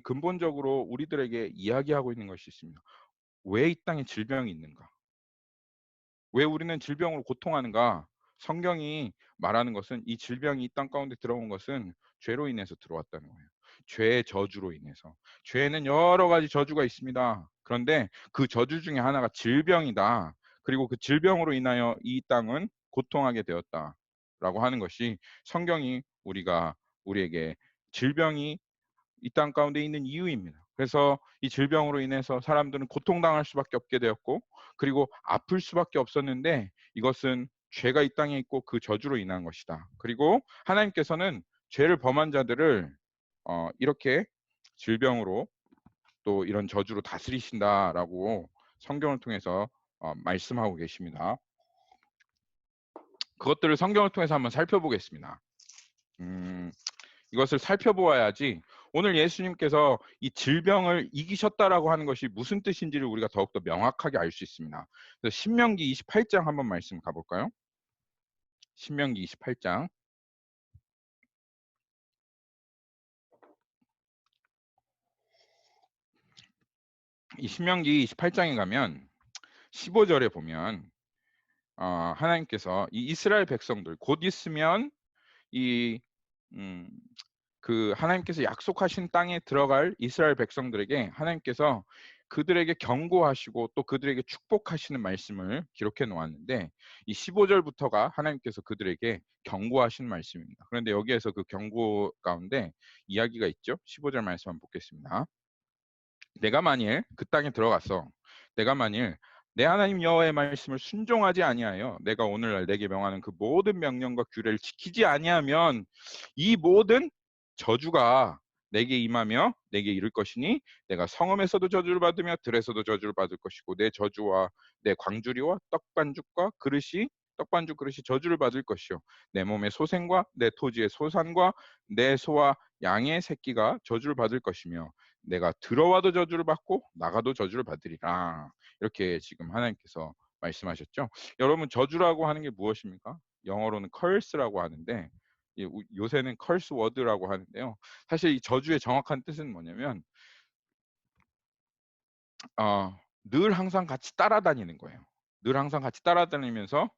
근본적으로 우리들에게 이야기하고 있는 것이 있습니다. 왜 이 땅에 질병이 있는가? 왜 우리는 질병으로 고통하는가? 성경이 말하는 것은 이 질병이 이 땅 가운데 들어온 것은 죄로 인해서 들어왔다는 거예요. 죄의 저주로 인해서. 죄에는 여러 가지 저주가 있습니다. 그런데 그 저주 중에 하나가 질병이다. 그리고 그 질병으로 인하여 이 땅은 고통하게 되었다라고 하는 것이, 성경이 우리에게 질병이 이 땅 가운데 있는 이유입니다. 그래서 이 질병으로 인해서 사람들은 고통당할 수밖에 없게 되었고, 그리고 아플 수밖에 없었는데, 이것은 죄가 이 땅에 있고 그 저주로 인한 것이다. 그리고 하나님께서는 죄를 범한 자들을 이렇게 질병으로 또 이런 저주로 다스리신다라고 성경을 통해서 말씀하고 계십니다. 그것들을 성경을 통해서 한번 살펴보겠습니다. 이것을 살펴보아야지 오늘 예수님께서 이 질병을 이기셨다라고 하는 것이 무슨 뜻인지를 우리가 더욱더 명확하게 알 수 있습니다. 그래서 신명기 28장 한번 말씀 가볼까요? 신명기 28장. 이 신명기 28장에 가면 15절에 보면 하나님께서 이 이스라엘 백성들 곧 있으면 이 그 하나님께서 약속하신 땅에 들어갈 이스라엘 백성들에게 하나님께서 그들에게 경고하시고 또 그들에게 축복하시는 말씀을 기록해 놓았는데, 이 15절부터가 하나님께서 그들에게 경고하시는 말씀입니다. 그런데 여기에서 그 경고 가운데 이야기가 있죠. 15절 말씀 한번 보겠습니다. 내가 만일 그 땅에 들어가서 내가 만일 내 하나님 여호와의 말씀을 순종하지 아니하여 내가 오늘날 내게 명하는 그 모든 명령과 규례를 지키지 아니하면 이 모든 저주가 내게 임하며 내게 이를 것이니, 내가 성읍에서도 저주를 받으며 들에서도 저주를 받을 것이고 내 저주와 내 광주리와 떡반죽 그릇이 저주를 받을 것이요 내 몸의 소생과 내 토지의 소산과 내 소와 양의 새끼가 저주를 받을 것이며 내가 들어와도 저주를 받고 나가도 저주를 받으리라. 이렇게 지금 하나님께서 말씀하셨죠. 여러분, 저주라고 하는 게 무엇입니까? 영어로는 curse라고 하는데 요새는 curse word라고 하는데요. 사실 이 저주의 정확한 뜻은 뭐냐면 늘 항상 같이 따라다니는 거예요. 늘 항상 같이 따라다니면서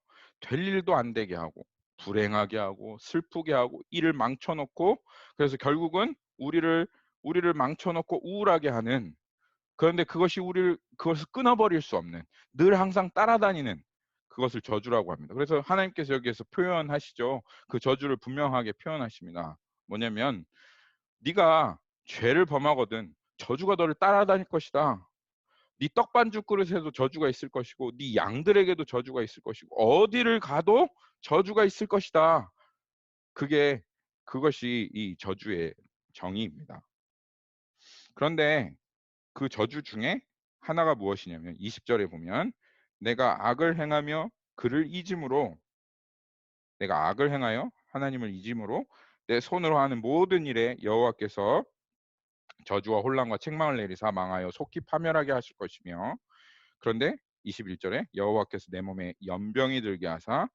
될 일도 안 되게 하고 불행하게 하고 슬프게 하고 일을 망쳐놓고, 그래서 결국은 우리를 망쳐놓고 우울하게 하는, 그런데 그것을 끊어버릴 수 없는, 늘 항상 따라다니는 그것을 저주라고 합니다. 그래서 하나님께서 여기에서 표현하시죠. 그 저주를 분명하게 표현하십니다. 뭐냐면 네가 죄를 범하거든 저주가 너를 따라다닐 것이다. 네 떡반죽 그릇에도 저주가 있을 것이고 네 양들에게도 저주가 있을 것이고 어디를 가도 저주가 있을 것이다. 그것이 이 저주의 정의입니다. 그런데 그 저주 중에 하나가 무엇이냐면 20절에 보면 내가 악을 행하여 하나님을 잊음으로 내 손으로 하는 모든 일에 여호와께서 저주와 혼란과 책망을 내리사 망하여 속히 파멸하게 하실 것이며, 그런데 21절에 여호와께서 내 몸에 연병이 들게 하사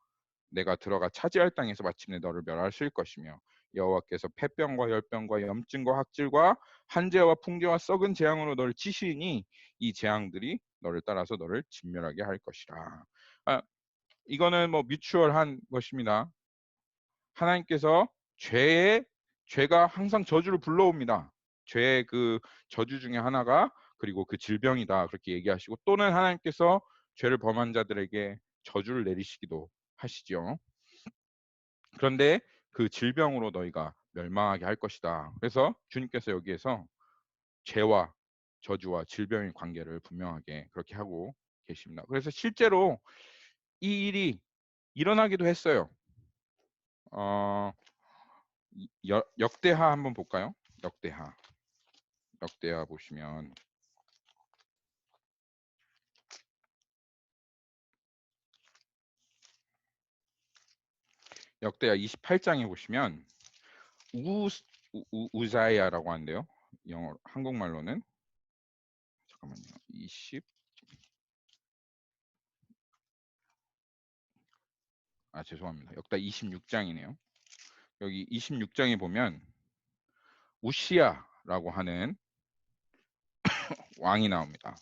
내가 들어가 차지할 땅에서 마침내 너를 멸하실 것이며 여호와께서 폐병과 열병과 염증과 학질과 한재와 풍재와 썩은 재앙으로 너를 치시니 이 재앙들이 너를 따라서 너를 진멸하게 할 것이라. 이거는 뭐 뮤추얼한 것입니다. 하나님께서 죄가 항상 저주를 불러옵니다. 죄의 그 저주 중에 하나가 그리고 그 질병이다 그렇게 얘기하시고, 또는 하나님께서 죄를 범한 자들에게 저주를 내리시기도 하시죠. 그런데 그 질병으로 너희가 멸망하게 할 것이다. 그래서 주님께서 여기에서 죄와 저주와 질병의 관계를 분명하게 그렇게 하고 계십니다. 그래서 실제로 이 일이 일어나기도 했어요. 역대하 한번 볼까요? 역대하 보시면 역대하 28장에 보시면 우자야라고 하는데요. 영어 한국말로는 잠깐만요. 20 죄송합니다. 역대 26장이네요. 여기 26장에 보면 우시야라고 하는 왕이 나옵니다.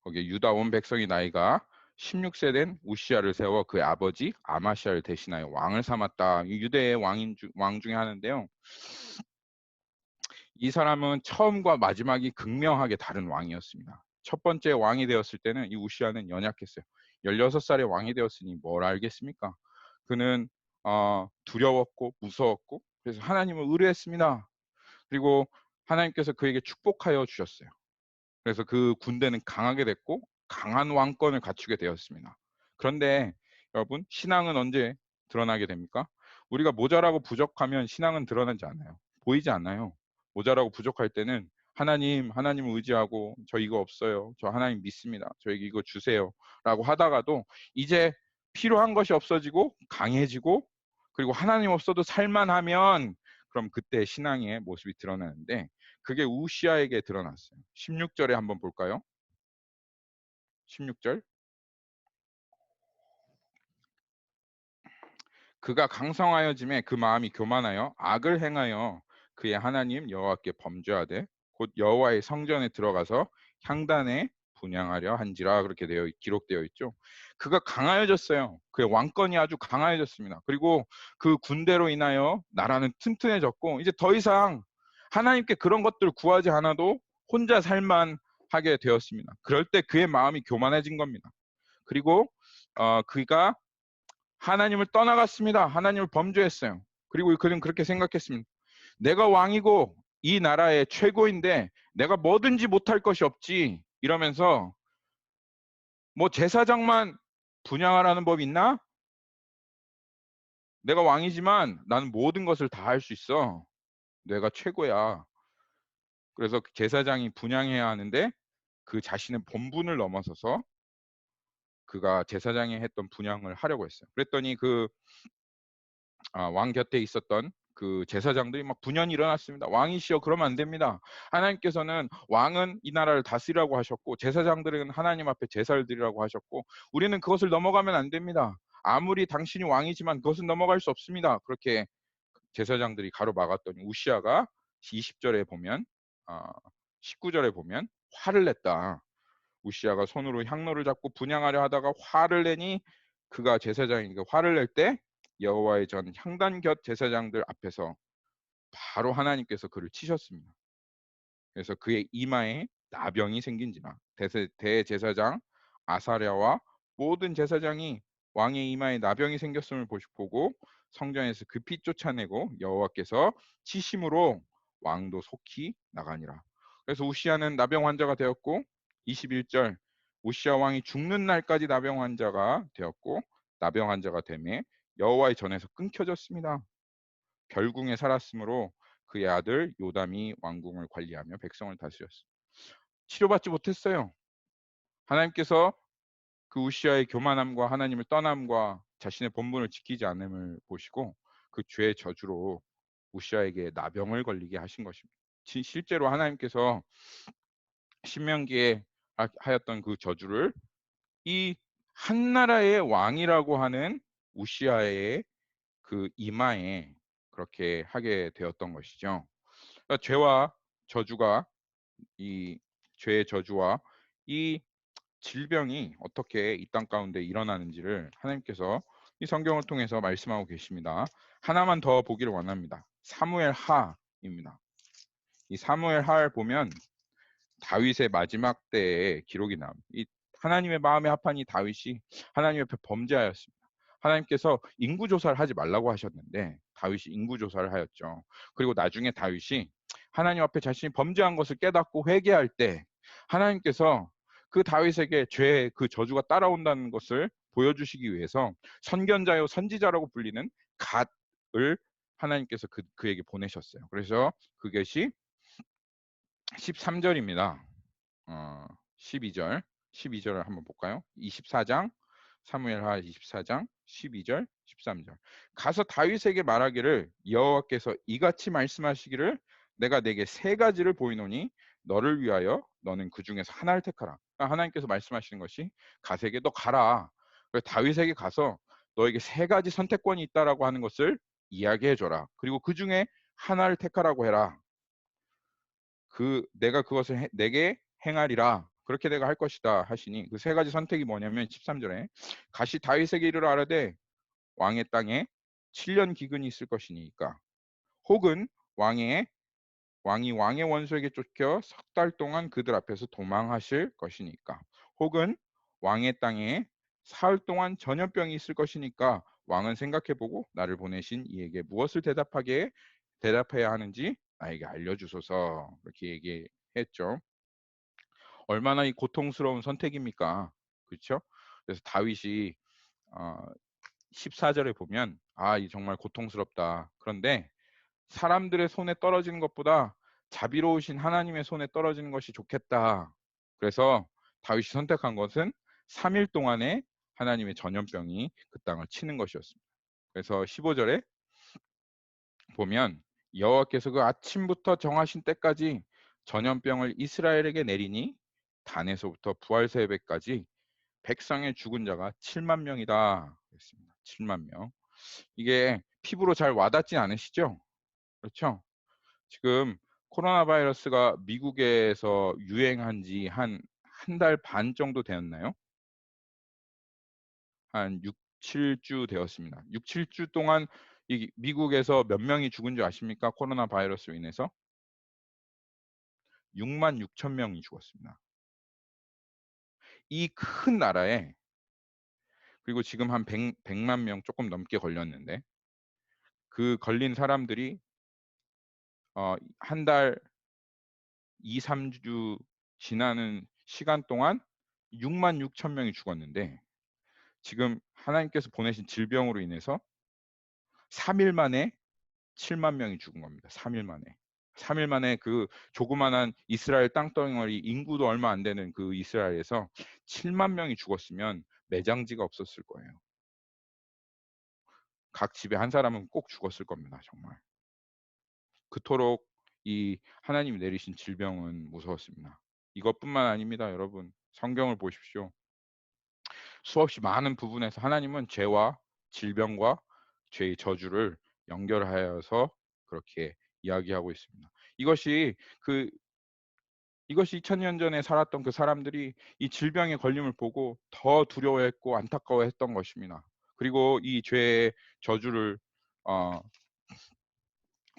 거기에 유다 온 백성이 나이가 16세 된 우시야를 세워 그의 아버지 아마시아를 대신하여 왕을 삼았다. 유대의 왕 중에 하나인데요. 이 사람은 처음과 마지막이 극명하게 다른 왕이었습니다. 첫 번째 왕이 되었을 때는 이 우시야는 연약했어요. 16살에 왕이 되었으니 뭘 알겠습니까? 그는 두려웠고 무서웠고, 그래서 하나님을 의뢰했습니다. 그리고 하나님께서 그에게 축복하여 주셨어요. 그래서 그 군대는 강하게 됐고 강한 왕권을 갖추게 되었습니다. 그런데 여러분, 신앙은 언제 드러나게 됩니까? 우리가 모자라고 부족하면 신앙은 드러나지 않아요. 보이지 않아요. 모자라고 부족할 때는 하나님을 의지하고 저 이거 없어요. 저 하나님 믿습니다. 저에게 이거 주세요. 라고 하다가도 이제 필요한 것이 없어지고 강해지고, 그리고 하나님 없어도 살만하면 그럼 그때 신앙의 모습이 드러나는데, 그게 우시아에게 드러났어요. 16절에 한번 볼까요? 16절. 그가 강성하여짐에 그 마음이 교만하여 악을 행하여 그의 하나님 여호와께 범죄하되 곧 여호와의 성전에 들어가서 향단에 분향하려 한지라, 그렇게 기록되어 있죠. 그가 강하여졌어요. 그의 왕권이 아주 강하여졌습니다. 그리고 그 군대로 인하여 나라는 튼튼해졌고, 이제 더 이상 하나님께 그런 것들을 구하지 않아도 혼자 살만하게 되었습니다. 그럴 때 그의 마음이 교만해진 겁니다. 그리고 그가 하나님을 떠나갔습니다. 하나님을 범죄했어요. 그리고 그는 그렇게 생각했습니다. 내가 왕이고 이 나라의 최고인데 내가 뭐든지 못할 것이 없지, 이러면서 뭐 제사장만 분향하라는 법이 있나? 내가 왕이지만 나는 모든 것을 다 할 수 있어. 내가 최고야. 그래서 제사장이 분향해야 하는데 그 자신의 본분을 넘어서서 그가 제사장이 했던 분향을 하려고 했어요. 그랬더니 그 왕 곁에 있었던 그 제사장들이 막 분연이 일어났습니다. 왕이시여, 그러면 안 됩니다. 하나님께서는 왕은 이 나라를 다스리라고 하셨고 제사장들은 하나님 앞에 제사를 드리라고 하셨고 우리는 그것을 넘어가면 안 됩니다. 아무리 당신이 왕이지만 그것은 넘어갈 수 없습니다. 그렇게 제사장들이 가로막았더니 우시아가 20절에 보면 19절에 보면 화를 냈다. 우시아가 손으로 향로를 잡고 분향하려 하다가 화를 내니, 그가 제사장이니까 화를 낼 때 여호와의 전 향단 곁 제사장들 앞에서 바로 하나님께서 그를 치셨습니다. 그래서 그의 이마에 나병이 생긴지라 대제사장 아사랴와 모든 제사장이 왕의 이마에 나병이 생겼음을 보고 성전에서 급히 쫓아내고 여호와께서 치심으로 왕도 속히 나가니라. 그래서 우시아는 나병 환자가 되었고 21절, 우시아 왕이 죽는 날까지 나병 환자가 되었고 나병 환자가 되매 여호와의 전에서 끊겨졌습니다. 별궁에 살았으므로 그의 아들 요담이 왕궁을 관리하며 백성을 다스렸습니다. 치료받지 못했어요. 하나님께서 그 우시아의 교만함과 하나님을 떠남과 자신의 본분을 지키지 않음을 보시고 그 죄의 저주로 우시아에게 나병을 걸리게 하신 것입니다. 실제로 하나님께서 신명기에 하였던 그 저주를 이 한 나라의 왕이라고 하는 우시아의 그 이마에 그렇게 하게 되었던 것이죠. 그러니까 죄와 저주가 이 죄의 저주와 이 질병이 어떻게 이 땅 가운데 일어나는지를 하나님께서 이 성경을 통해서 말씀하고 계십니다. 하나만 더 보기를 원합니다. 사무엘 하입니다. 이 사무엘 하를 보면 다윗의 마지막 때의 기록이 나옵니다. 이 하나님의 마음에 합한 이 다윗이 하나님 앞에 범죄하였습니다. 하나님께서 인구 조사를 하지 말라고 하셨는데 다윗이 인구 조사를 하였죠. 그리고 나중에 다윗이 하나님 앞에 자신이 범죄한 것을 깨닫고 회개할 때 하나님께서 그 다윗에게 죄의 그 저주가 따라온다는 것을 보여주시기 위해서 선견자요 선지자라고 불리는 갓을 하나님께서 그에게 보내셨어요. 그래서 그것이 13절입니다. 12절, 12절을 한번 볼까요? 24장, 사무엘하 24장, 12절, 13절. 가서 다윗에게 말하기를 여호와께서 이같이 말씀하시기를 내가 내게 세 가지를 보이노니 너를 위하여 너는 그 중에서 하나를 택하라. 그러니까 하나님께서 말씀하시는 것이 가세에게 너 가라. 다윗에게 가서 너에게 세 가지 선택권이 있다라고 하는 것을 이야기해 줘라. 그리고 그 중에 하나를 택하라고 해라. 내가 그것을 내게 행하리라. 그렇게 내가 할 것이다 하시니 그 세 가지 선택이 뭐냐면 13절에 가시 다윗에게 이르러 아뢰되 왕의 땅에 7년 기근이 있을 것이니까 혹은 왕이 왕의 원수에게 쫓겨 석 달 동안 그들 앞에서 도망하실 것이니까 혹은 왕의 땅에 사흘 동안 전염병이 있을 것이니까 왕은 생각해보고 나를 보내신 이에게 무엇을 대답해야 하는지 나에게 알려주소서. 이렇게 얘기했죠. 얼마나 이 고통스러운 선택입니까? 그렇죠? 그래서 다윗이 14절에 보면 이 정말 고통스럽다. 그런데 사람들의 손에 떨어지는 것보다 자비로우신 하나님의 손에 떨어지는 것이 좋겠다. 그래서 다윗이 선택한 것은 3일 동안에 하나님의 전염병이 그 땅을 치는 것이었습니다. 그래서 15절에 보면 여호와께서 그 아침부터 정하신 때까지 전염병을 이스라엘에게 내리니 단에서부터 부활세배까지 백성의 죽은 자가 7만 명이다. 그랬습니다. 7만 명. 이게 피부로 잘 와닿지 않으시죠? 그렇죠? 지금 코로나 바이러스가 미국에서 유행한 지 한 달 반 정도 되었나요? 한 6, 7주 되었습니다. 6, 7주 동안 이 미국에서 몇 명이 죽은 줄 아십니까? 코로나 바이러스로 인해서 6만 6천 명이 죽었습니다. 이 큰 나라에 그리고 지금 한 100만 명 조금 넘게 걸렸는데 그 걸린 사람들이 한 달 2, 3주 지나는 시간 동안 6만 6천 명이 죽었는데 지금 하나님께서 보내신 질병으로 인해서 3일 만에 7만 명이 죽은 겁니다. 3일 만에. 3일 만에 그 조그만한 이스라엘 땅덩어리 인구도 얼마 안 되는 그 이스라엘에서 7만 명이 죽었으면 매장지가 없었을 거예요. 각 집에 한 사람은 꼭 죽었을 겁니다. 정말. 그토록 이 하나님이 내리신 질병은 무서웠습니다. 이것뿐만 아닙니다. 여러분. 성경을 보십시오. 수없이 많은 부분에서 하나님은 죄와 질병과 죄의 저주를 연결하여서 그렇게 이야기하고 있습니다. 이것이 2000년 전에 살았던 그 사람들이 이 질병의 걸림을 보고 더 두려워했고 안타까워했던 것입니다. 그리고 이 죄의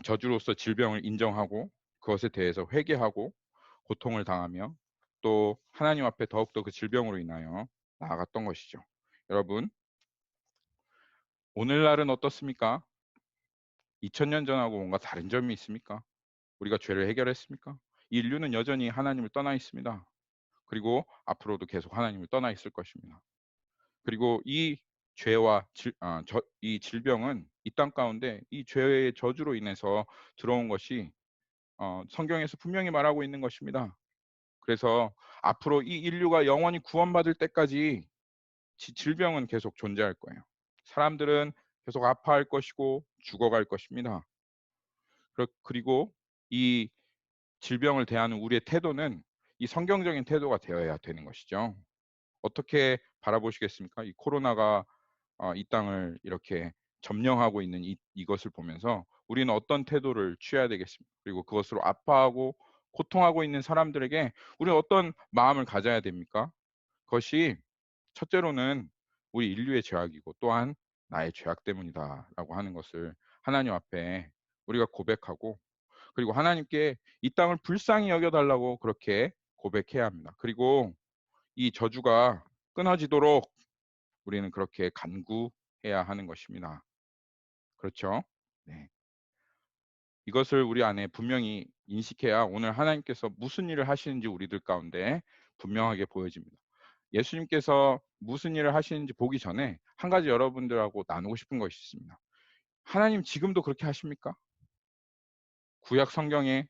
저주로서 질병을 인정하고 그것에 대해서 회개하고 고통을 당하며 또 하나님 앞에 더욱더 그 질병으로 인하여 나아갔던 것이죠. 여러분, 오늘날은 어떻습니까? 2000년 전하고 뭔가 다른 점이 있습니까? 우리가 죄를 해결했습니까? 인류는 여전히 하나님을 떠나 있습니다. 그리고 앞으로도 계속 하나님을 떠나 있을 것입니다. 그리고 이 죄와 이 질병은 이 땅 가운데 이 죄의 저주로 인해서 들어온 것이 성경에서 분명히 말하고 있는 것입니다. 그래서 앞으로 이 인류가 영원히 구원받을 때까지 질병은 계속 존재할 거예요. 사람들은 계속 아파할 것이고 죽어갈 것입니다. 그리고 이 질병을 대하는 우리의 태도는 이 성경적인 태도가 되어야 되는 것이죠. 어떻게 바라보시겠습니까? 이 코로나가 이 땅을 이렇게 점령하고 있는 이것을 보면서 우리는 어떤 태도를 취해야 되겠습니까? 그리고 그것으로 아파하고 고통하고 있는 사람들에게 우리는 어떤 마음을 가져야 됩니까? 그것이 첫째로는 우리 인류의 죄악이고 또한 나의 죄악 때문이다라고 하는 것을 하나님 앞에 우리가 고백하고, 그리고 하나님께 이 땅을 불쌍히 여겨달라고 그렇게 고백해야 합니다. 그리고 이 저주가 끊어지도록 우리는 그렇게 간구해야 하는 것입니다. 그렇죠? 네. 이것을 우리 안에 분명히 인식해야 오늘 하나님께서 무슨 일을 하시는지 우리들 가운데 분명하게 보여집니다. 예수님께서 무슨 일을 하시는지 보기 전에 한 가지 여러분들하고 나누고 싶은 것이 있습니다. 하나님 지금도 그렇게 하십니까? 구약 성경에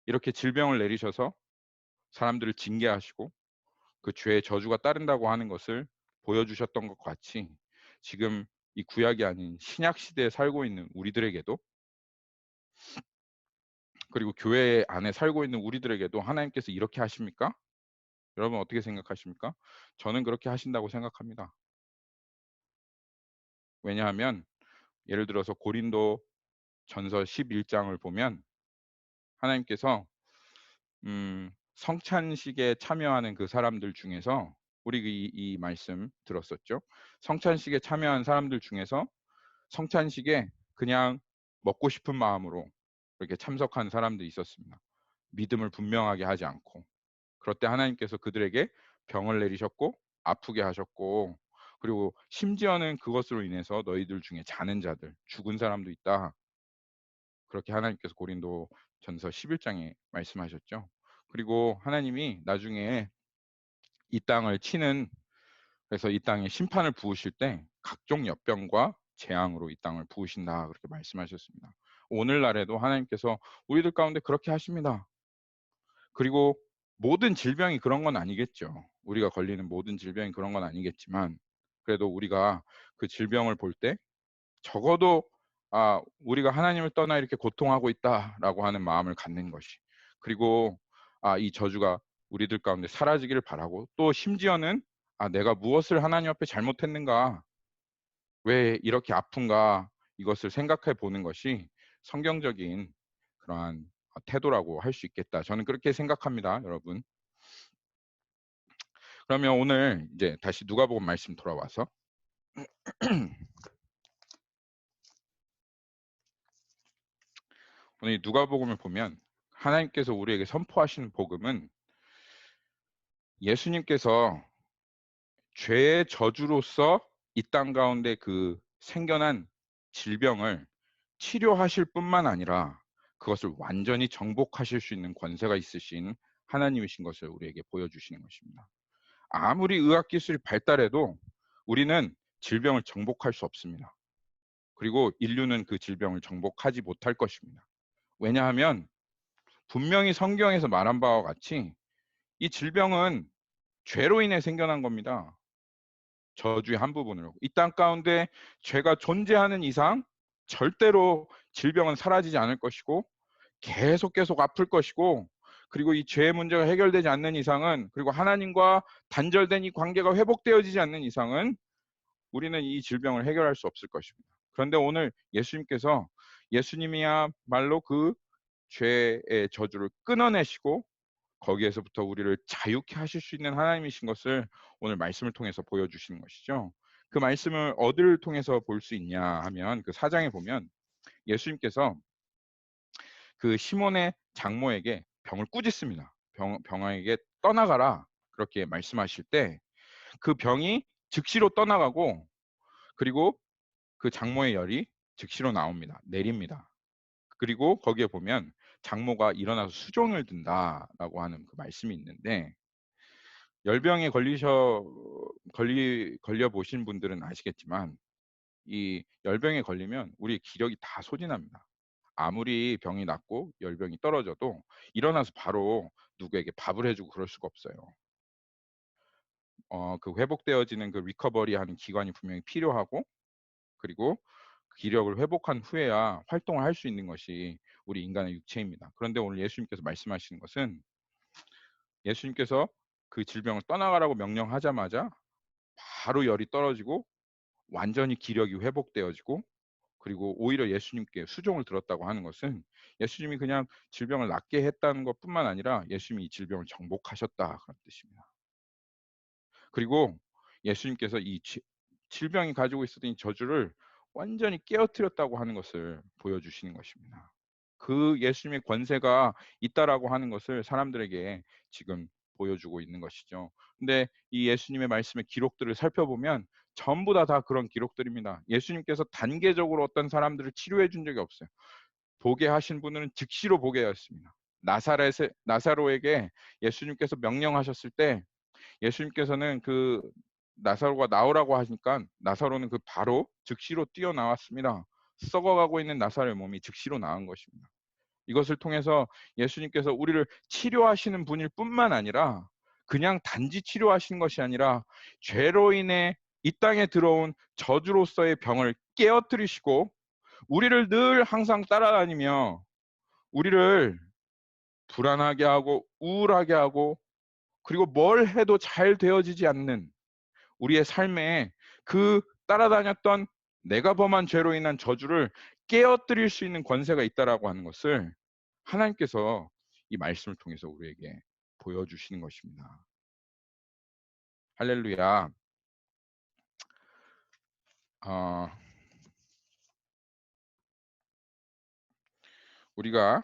이렇게 질병을 내리셔서 사람들을 징계하시고 그 죄의 저주가 따른다고 하는 것을 보여주셨던 것 같이, 지금 이 구약이 아닌 신약 시대에 살고 있는 우리들에게도, 그리고 교회 안에 살고 있는 우리들에게도 하나님께서 이렇게 하십니까? 여러분 어떻게 생각하십니까? 저는 그렇게 하신다고 생각합니다. 왜냐하면 예를 들어서 고린도 전서 11장을 보면 하나님께서 성찬식에 참여하는 그 사람들 중에서, 우리 이 말씀 들었었죠. 성찬식에 참여한 사람들 중에서 성찬식에 그냥 먹고 싶은 마음으로 이렇게 참석한 사람들이 있었습니다. 믿음을 분명하게 하지 않고. 그럴 때 하나님께서 그들에게 병을 내리셨고 아프게 하셨고, 그리고 심지어는 그것으로 인해서 너희들 중에 자는 자들, 죽은 사람도 있다. 그렇게 하나님께서 고린도 전서 11장에 말씀하셨죠. 그리고 하나님이 나중에 이 땅을 치는, 그래서 이 땅에 심판을 부으실 때 각종 역병과 재앙으로 이 땅을 부으신다, 그렇게 말씀하셨습니다. 오늘날에도 하나님께서 우리들 가운데 그렇게 하십니다. 그리고 모든 질병이 그런 건 아니겠죠. 우리가 걸리는 모든 질병이 그런 건 아니겠지만, 그래도 우리가 그 질병을 볼 때 적어도 우리가 하나님을 떠나 이렇게 고통하고 있다라고 하는 마음을 갖는 것이, 그리고 이 저주가 우리들 가운데 사라지기를 바라고, 또 심지어는 내가 무엇을 하나님 앞에 잘못했는가, 왜 이렇게 아픈가, 이것을 생각해 보는 것이 성경적인 그러한 태도라고 할 수 있겠다. 저는 그렇게 생각합니다, 여러분. 그러면 오늘 이제 다시 누가복음 말씀 돌아와서 오늘 누가복음을 보면 하나님께서 우리에게 선포하시는 복음은 예수님께서 죄의 저주로서 이 땅 가운데 그 생겨난 질병을 치료하실 뿐만 아니라 그것을 완전히 정복하실 수 있는 권세가 있으신 하나님이신 것을 우리에게 보여주시는 것입니다. 아무리 의학기술이 발달해도 우리는 질병을 정복할 수 없습니다. 그리고 인류는 그 질병을 정복하지 못할 것입니다. 왜냐하면 분명히 성경에서 말한 바와 같이 이 질병은 죄로 인해 생겨난 겁니다. 저주의 한 부분으로. 이 땅 가운데 죄가 존재하는 이상 절대로 질병은 사라지지 않을 것이고 계속 아플 것이고, 그리고 이 죄의 문제가 해결되지 않는 이상은, 그리고 하나님과 단절된 이 관계가 회복되어지지 않는 이상은 우리는 이 질병을 해결할 수 없을 것입니다. 그런데 오늘 예수님께서, 예수님이야말로 그 죄의 저주를 끊어내시고 거기에서부터 우리를 자유케 하실 수 있는 하나님이신 것을 오늘 말씀을 통해서 보여주시는 것이죠. 그 말씀을 어디를 통해서 볼 수 있냐 하면 그 4장에 보면 예수님께서 그 시몬의 장모에게 병을 꾸짖습니다. 병에게 떠나가라, 그렇게 말씀하실 때 그 병이 즉시로 떠나가고, 그리고 그 장모의 열이 즉시로 나옵니다. 내립니다. 그리고 거기에 보면 장모가 일어나서 수종을 든다라고 하는 그 말씀이 있는데, 열병에 걸려 보신 분들은 아시겠지만 이 열병에 걸리면 우리의 기력이 다 소진합니다. 아무리 병이 낫고 열병이 떨어져도 일어나서 바로 누구에게 밥을 해주고 그럴 수가 없어요. 그 회복되어지는 그 리커버리하는 기관이 분명히 필요하고, 그리고 기력을 회복한 후에야 활동을 할 수 있는 것이 우리 인간의 육체입니다. 그런데 오늘 예수님께서 말씀하시는 것은, 예수님께서 그 질병을 떠나가라고 명령하자마자 바로 열이 떨어지고 완전히 기력이 회복되어지고, 그리고 오히려 예수님께 수종을 들었다고 하는 것은 예수님이 그냥 질병을 낫게 했다는 것뿐만 아니라 예수님이 이 질병을 정복하셨다 그런 뜻입니다. 그리고 예수님께서 이 질병이 가지고 있었던 이 저주를 완전히 깨어뜨렸다고 하는 것을 보여주시는 것입니다. 그 예수님의 권세가 있다라고 하는 것을 사람들에게 지금 보여주고 있는 것이죠. 근데 이 예수님의 말씀의 기록들을 살펴보면 전부 다 그런 기록들입니다. 예수님께서 단계적으로 어떤 사람들을 치료해 준 적이 없어요. 보게 하신 분은 즉시로 보게 하였습니다. 나사로에게 예수님께서 명령하셨을 때 예수님께서는 그 나사로가 나오라고 하니까 나사로는 그 바로 즉시로 뛰어나왔습니다. 썩어가고 있는 나사로의 몸이 즉시로 나은 것입니다. 이것을 통해서 예수님께서 우리를 치료하시는 분일 뿐만 아니라 그냥 단지 치료하시는 것이 아니라 죄로 인해 이 땅에 들어온 저주로서의 병을 깨어뜨리시고 우리를 늘 항상 따라다니며 우리를 불안하게 하고 우울하게 하고 그리고 뭘 해도 잘 되어지지 않는 우리의 삶에 그 따라다녔던 내가 범한 죄로 인한 저주를 깨어뜨릴 수 있는 권세가 있다라고 하는 것을 하나님께서 이 말씀을 통해서 우리에게 보여주시는 것입니다. 할렐루야. 우리가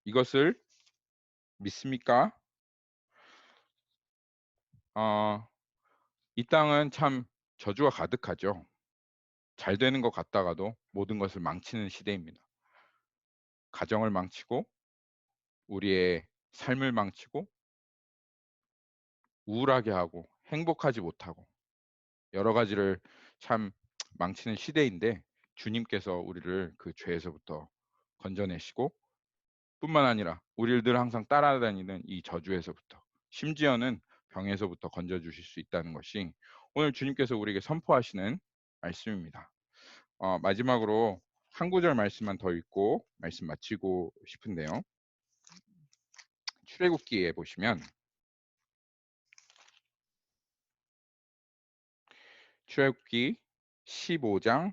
이것을 믿습니까? 이 땅은 참 저주가 가득하죠. 잘 되는 것 같다가도 모든 것을 망치는 시대입니다. 가정을 망치고 우리의 삶을 망치고 우울하게 하고 행복하지 못하고 여러 가지를 참 망치는 시대인데 주님께서 우리를 그 죄에서부터 건져내시고 뿐만 아니라 우리를 늘 항상 따라다니는 이 저주에서부터 심지어는 병에서부터 건져주실 수 있다는 것이 오늘 주님께서 우리에게 선포하시는 말씀입니다. 마지막으로 한 구절 말씀만 더 읽고 말씀 마치고 싶은데요. 출애굽기에 보시면 출애굽기 15장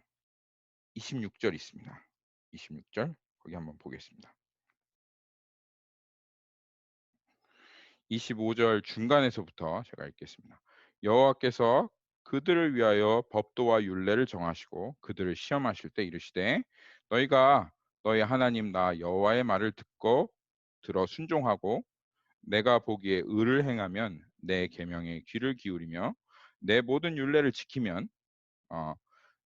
26절 있습니다. 26절 거기 한번 보겠습니다. 25절 중간에서부터 제가 읽겠습니다. 여호와께서 그들을 위하여 법도와 율례를 정하시고 그들을 시험하실 때 이르시되 너희가 너희 하나님 나 여호와의 말을 듣고 들어 순종하고 내가 보기에 의를 행하면 내 계명에 귀를 기울이며 내 모든 율례를 지키면 어,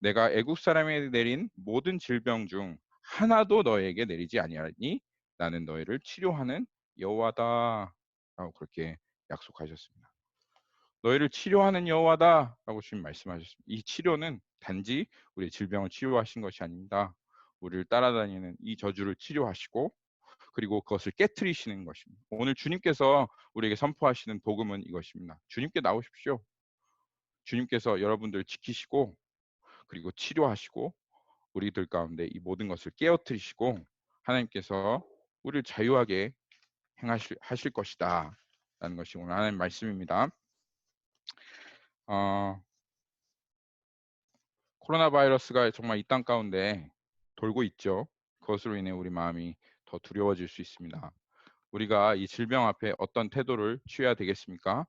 내가 애국 사람에게 내린 모든 질병 중 하나도 너에게 내리지 아니하니 나는 너희를 치료하는 여호와다라고 그렇게 약속하셨습니다. 너희를 치료하는 여호와다라고 주님 말씀하셨습니다. 이 치료는 단지 우리의 질병을 치료하신 것이 아닙니다. 우리를 따라다니는 이 저주를 치료하시고 그리고 그것을 깨트리시는 것입니다. 오늘 주님께서 우리에게 선포하시는 복음은 이것입니다. 주님께 나오십시오. 주님께서 여러분들을 지키시고 그리고 치료하시고 우리들 가운데 이 모든 것을 깨어뜨리시고 하나님께서 우리를 자유하게 하실 것이다 라는 것이 오늘 하나님 말씀입니다. 코로나 바이러스가 정말 이 땅 가운데 돌고 있죠. 그것으로 인해 우리 마음이 더 두려워질 수 있습니다. 우리가 이 질병 앞에 어떤 태도를 취해야 되겠습니까?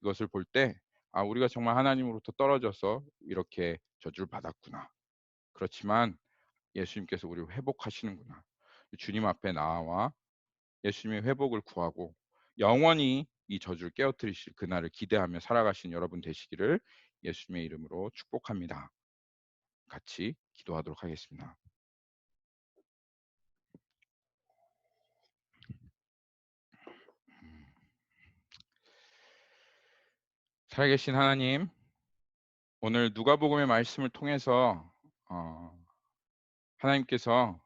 이것을 볼 때 우리가 정말 하나님으로부터 떨어져서 이렇게 저주를 받았구나. 그렇지만 예수님께서 우리를 회복하시는구나. 주님 앞에 나와 예수님의 회복을 구하고 영원히 이 저주를 깨어뜨리실 그날을 기대하며 살아가신 여러분 되시기를 예수님의 이름으로 축복합니다. 같이 기도하도록 하겠습니다. 살아계신 하나님, 오늘 누가복음의 말씀을 통해서 하나님께서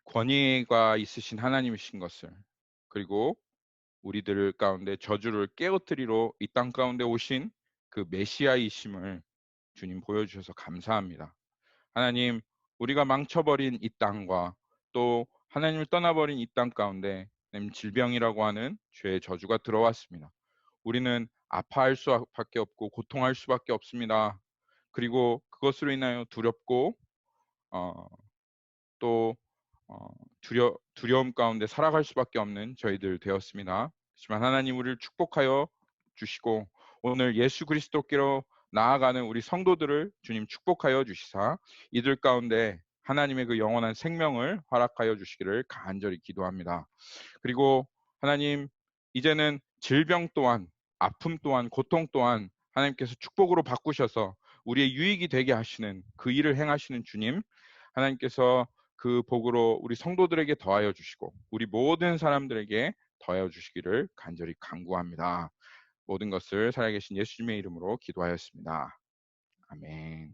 권위가 있으신 하나님이신 것을 그리고 우리들 가운데 저주를 깨어뜨리러 이 땅 가운데 오신 그 메시아이심을 주님 보여주셔서 감사합니다. 하나님, 우리가 망쳐버린 이 땅과 또 하나님을 떠나버린 이 땅 가운데 질병이라고 하는 죄의 저주가 들어왔습니다. 우리는 아파할 수밖에 없고 고통할 수밖에 없습니다. 그리고 그것으로 인하여 두렵고 또 두려움 가운데 살아갈 수밖에 없는 저희들 되었습니다. 하지만 하나님 우리를 축복하여 주시고 오늘 예수 그리스도께로 나아가는 우리 성도들을 주님 축복하여 주시사 이들 가운데 하나님의 그 영원한 생명을 허락하여 주시기를 간절히 기도합니다. 그리고 하나님 이제는 질병 또한 아픔 또한 고통 또한 하나님께서 축복으로 바꾸셔서 우리의 유익이 되게 하시는 그 일을 행하시는 주님, 하나님께서 그 복으로 우리 성도들에게 더하여 주시고 우리 모든 사람들에게 더하여 주시기를 간절히 간구합니다. 모든 것을 살아계신 예수님의 이름으로 기도하였습니다. 아멘.